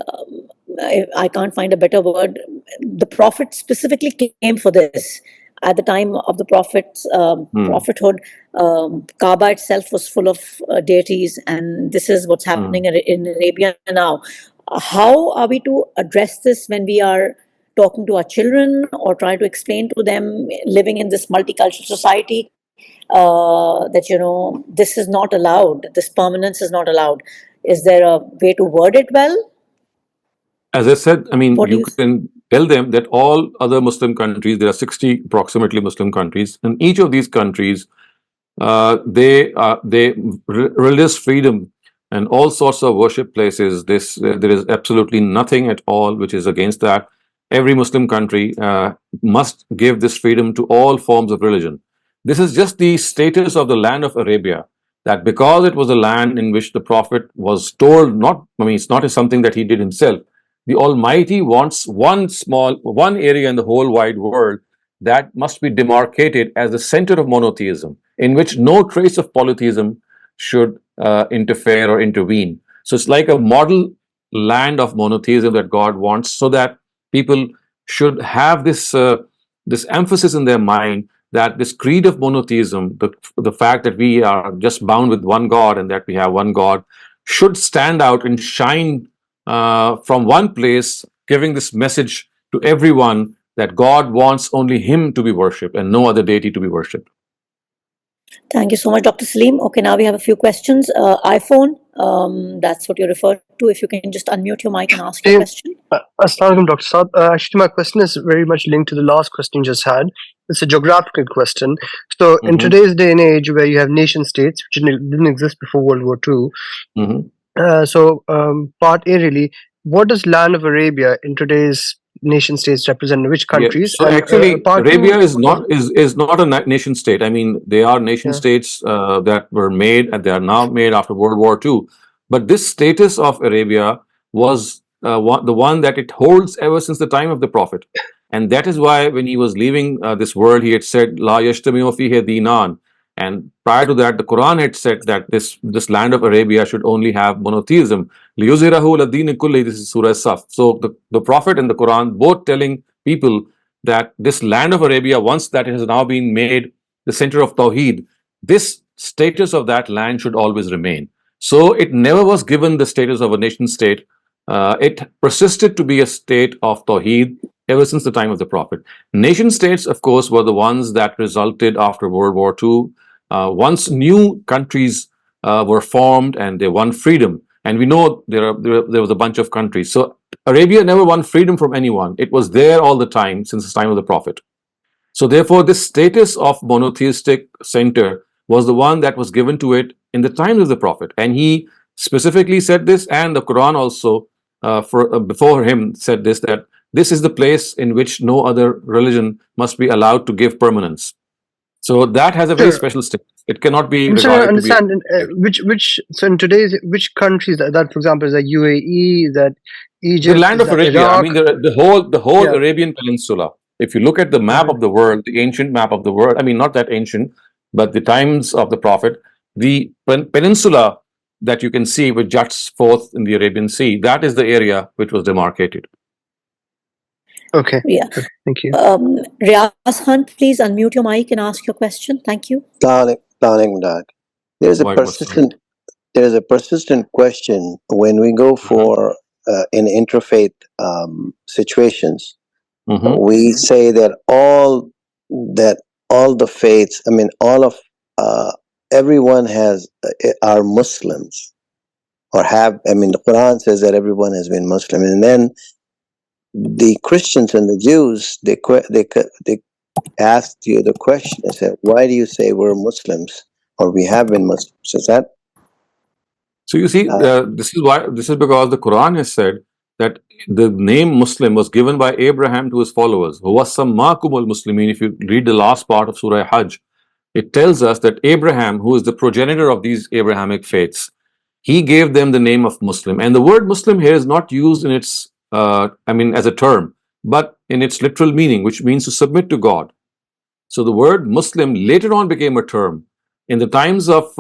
I can't find a better word. The Prophet specifically came for this. At the time of the Prophet's prophethood, Kaaba itself was full of deities, and this is what's happening in Arabia now. How are we to address this when we are talking to our children or trying to explain to them living in this multicultural society that, this is not allowed, this permanence is not allowed? Is there a way to word it well? As I said, you can tell them that all other Muslim countries, there are 60 approximately Muslim countries, and each of these countries, religious freedom and all sorts of worship places. There is absolutely nothing at all which is against that. Every Muslim country must give this freedom to all forms of religion. This is just the status of the land of Arabia, that because it was a land in which the Prophet was told it's not something that he did himself. The Almighty wants one area in the whole wide world that must be demarcated as the center of monotheism, in which no trace of polytheism should interfere or intervene. So it's like a model land of monotheism that God wants, so that people should have this emphasis in their mind that this creed of monotheism, the fact that we are just bound with one God and that we have one God, should stand out and shine from one place, giving this message to everyone that God wants only Him to be worshipped and no other deity to be worshipped. Thank you so much, Dr. Saleem. Okay, now we have a few questions. iPhone, that's what you refer to. If you can just unmute your mic and ask your question. Assalamu alaikum, Dr. Saad. Actually, my question is very much linked to the last question you just had. It's a geographical question. So, in today's day and age, where you have nation states, which didn't exist before World War II, part A really, what does land of Arabia in today's nation states represent? Which countries? So actually, Arabia is not a nation state. They are nation states that were made, and they are now made after World War II. But this status of Arabia was the one that it holds ever since the time of the Prophet. And that is why when he was leaving this world, he had said, La yajtami'u fihi dinan. And prior to that, the Quran had said that this land of Arabia should only have monotheism. Liyuzhirahu ladeen kulli. This is Surah Saf. So the Prophet and the Quran both telling people that this land of Arabia, once that it has now been made the center of Tawheed, this status of that land should always remain. So it never was given the status of a nation state. It persisted to be a state of Tawheed ever since the time of the Prophet. Nation states, of course, were the ones that resulted after World War II. Once new countries were formed and they won freedom, and we know there was a bunch of countries. So Arabia never won freedom from anyone. It was there all the time since the time of the Prophet. So therefore, this status of monotheistic center was the one that was given to it in the times of the Prophet. And he specifically said this, and the Quran also before him said this, that this is the place in which no other religion must be allowed to give permanence. So that has a very special status. It cannot be I'm trying to regarded to be. understand so in today's which countries that for example is that UAE, is that The Egypt, land is of that Arabia. I Iraq? mean, the whole Yeah. Arabian Peninsula. If you look at the map of the world, the ancient map of the world, I mean, not that ancient, but the times of the Prophet, the peninsula that you can see which juts forth in the Arabian Sea, that is the area which was demarcated. Okay. Yeah. Okay, thank you. Riaz Khan, please unmute your mic and ask your question. Thank you. There's a persistent question when we go for in interfaith situations. We say that all the faiths, I mean, all of everyone are Muslims or have. I mean, the Quran says that everyone has been Muslim, and then the Christians and the Jews they asked you the question. They said, "Why do you say we're Muslims or we have been Muslims?" Is that? So you see, this is because the Quran has said that the name Muslim was given by Abraham to his followers. وَوَسَّمَّاكُمُ الْمُسْلِمِينَ. If you read the last part of Surah Hajj, it tells us that Abraham, who is the progenitor of these Abrahamic faiths, he gave them the name of Muslim. And the word Muslim here is not used in its, as a term, but in its literal meaning, which means to submit to God. So the word Muslim later on became a term. In the times of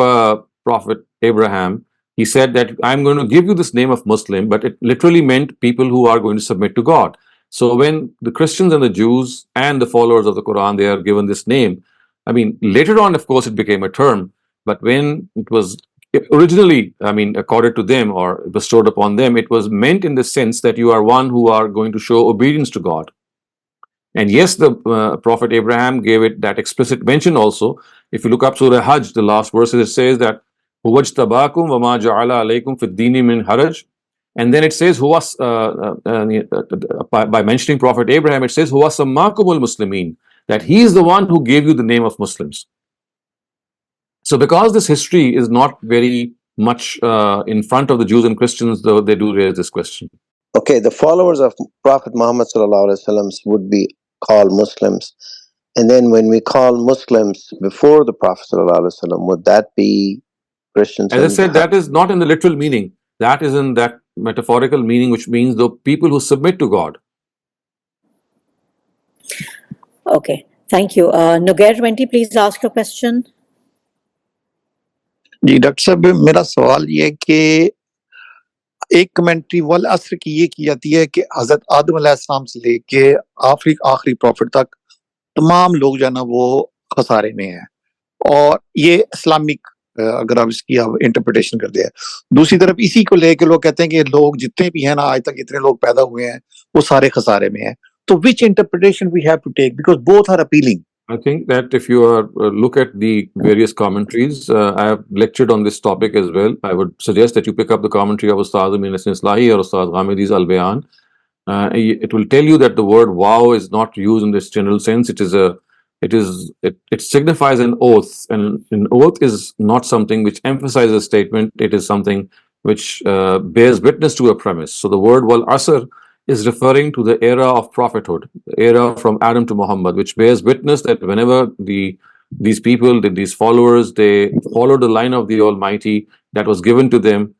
Prophet Abraham, he said that I'm going to give you this name of Muslim, but it literally meant people who are going to submit to God. So when the Christians and the Jews and the followers of the Quran, they are given this name, I mean, later on, of course, it became a term, but when it was originally, I mean, accorded to them or bestowed upon them, it was meant in the sense that you are one who are going to show obedience to God. And yes, the Prophet Abraham gave it that explicit mention also. If you look up Surah Hajj, the last verses, it says that وَجْتَبَاكُمْ وَمَا جَعَلَ عَلَيْكُمْ فِي الدِّينِ مِنْ حَرَجٍ. And then it says, by mentioning Prophet Abraham, it says, هُوَ سَمَّاكُمُ الْمُسْلِمِينَ, that he is the one who gave you the name of Muslims. So because this history is not very much in front of the Jews and Christians, though they do raise this question. Okay, the followers of Prophet Muhammad would be called Muslims. And then when we call Muslims before the Prophet would that be Christians? As I said, that is not in the literal meaning. That is in that metaphorical meaning, which means the people who submit to God. Okay, thank you. Nogair 20, please ask your question. जी doctor साहब मेरा सवाल ये है कि एक commentary वल असर की ये की जाती है कि हजरत आदम अलैहिस्सलाम से लेके आखिरी प्रॉफिट तक तमाम लोग जो है ना वो खसारे में हैं और ये इस्लामिक अगर आप इसकी आप इंटरप्रिटेशन करते हैं। दूसरी तरफ इसी को लेके लोग कहते हैं कि लोग जितने भी हैं ना आज तक इतने लोग पैदा हुए हैं वो सारे खसारे में हैं। तो which interpretation we have to take because both are appealing? I think that if you are look at the various commentaries, I have lectured on this topic as well. I would suggest that you pick up the commentary of Ustaz Amin Islahi or Ustaz Ghamidi's Al-Bayan. It will tell you that the word "wow" is not used in this general sense. It signifies an oath, and an oath is not something which emphasizes a statement. It is something which bears witness to a premise. So the word "wal asr" is referring to the era of prophethood, the era from Adam to Muhammad, which bears witness that whenever these people, these followers, they followed the line of the Almighty that was given to them,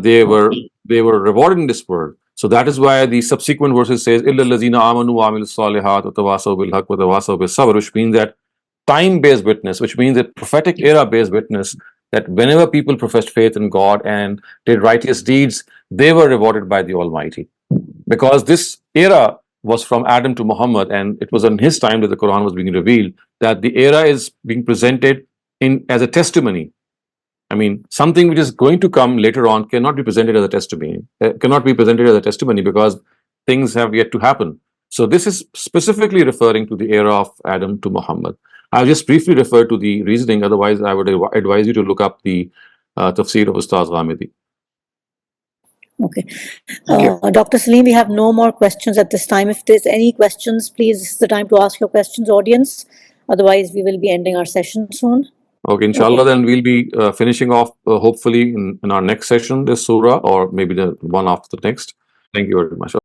they were rewarded in this world. So that is why the subsequent verses says, "Illa allazina amanu wa amilus salihat wa tawasaw bil haqq wa tawasaw bis sabr," which means that time bears witness, which means that prophetic era bears witness that whenever people professed faith in God and did righteous deeds, they were rewarded by the Almighty. Because this era was from Adam to Muhammad, and it was in his time that the Quran was being revealed, that the era is being presented as a testimony. I mean, something which is going to come later on cannot be presented as a testimony, because things have yet to happen. So this is specifically referring to the era of Adam to Muhammad. I'll just briefly refer to the reasoning. Otherwise, I would advise you to look up the tafsir of Ustaz Ghamidi. Okay. Dr. Saleem, we have no more questions at this time. If there's any questions, please, this is the time to ask your questions, audience. Otherwise, we will be ending our session soon. Okay, inshallah, then we'll be finishing off, hopefully, in our next session, this surah, or maybe the one after the next. Thank you very much.